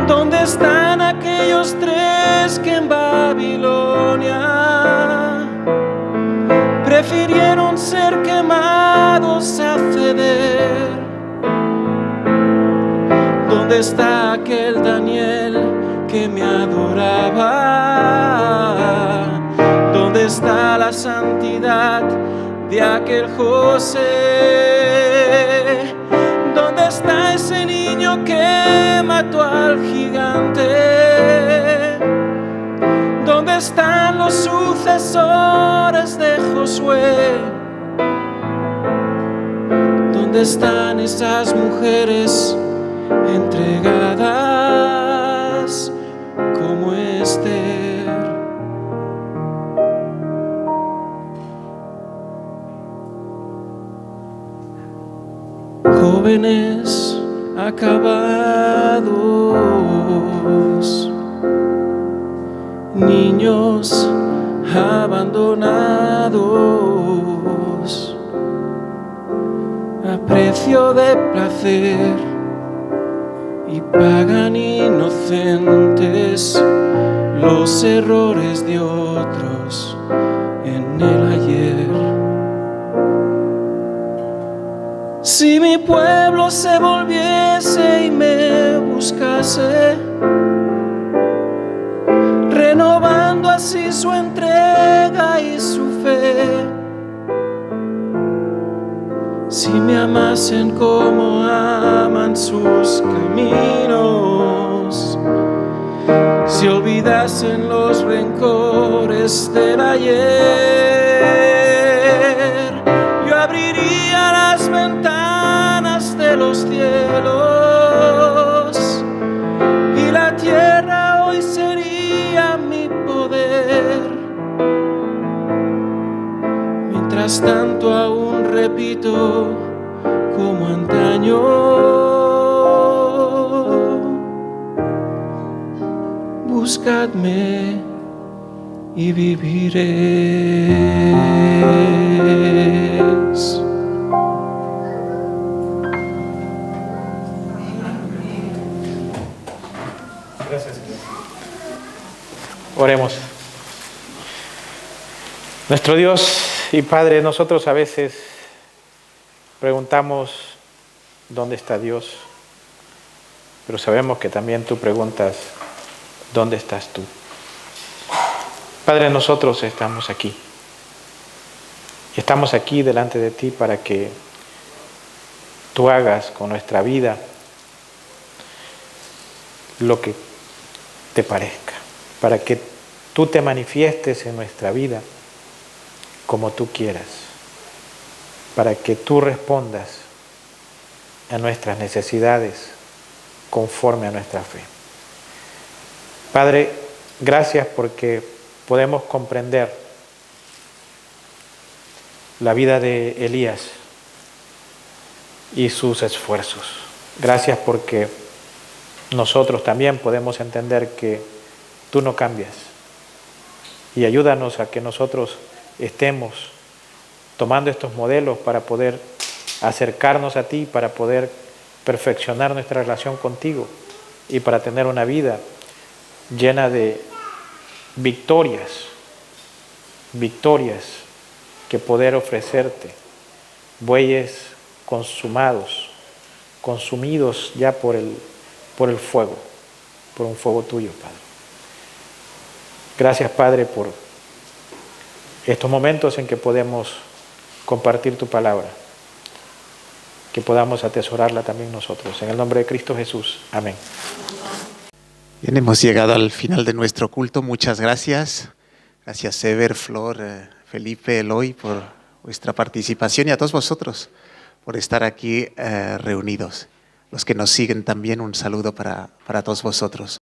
¿Dónde están aquellos tres que en Babilonia prefirieron ser quemados a ceder? ¿Dónde está aquel Daniel que me adoraba? ¿Dónde está la santidad de aquel José? ¿Dónde está ese niño que mató al gigante? ¿Dónde están los sucesores de Josué? ¿Dónde están esas mujeres entregadas como Esther? Jóvenes acabados, niños abandonados, a precio de placer, y pagan inocentes los errores de otros en el ayer. Si mi pueblo se volviese y me buscase, renovando así su entrega y su fe, si me amasen como aman sus caminos, si olvidasen los rencores del ayer, yo abriría las ventanas de los cielos y la tierra hoy sería mi poder. Mientras tanto aún repito como antaño, buscadme y viviréis.
Gracias. Oremos. Nuestro Dios y Padre, nosotros a veces preguntamos ¿dónde está Dios? Pero sabemos que también tú preguntas ¿dónde estás tú? Padre, nosotros estamos aquí. Y estamos aquí delante de ti para que tú hagas con nuestra vida lo que te parezca, para que tú te manifiestes en nuestra vida como tú quieras, para que tú respondas a nuestras necesidades conforme a nuestra fe. Padre, gracias porque podemos comprender la vida de Elías y sus esfuerzos. Gracias porque nosotros también podemos entender que tú no cambias, y ayúdanos a que nosotros estemos tomando estos modelos para poder acercarnos a ti, para poder perfeccionar nuestra relación contigo y para tener una vida llena de victorias que poder ofrecerte, bueyes consumidos ya por el fuego, por un fuego tuyo, Padre. Gracias, Padre, por estos momentos en que podemos compartir tu palabra, que podamos atesorarla también nosotros. En el nombre de Cristo Jesús. Amén.
Bien, hemos llegado al final de nuestro culto. Muchas gracias. Gracias, Ever, Flor, Felipe, Eloy, por vuestra participación, y a todos vosotros por estar aquí reunidos. Los que nos siguen también, un saludo para todos vosotros.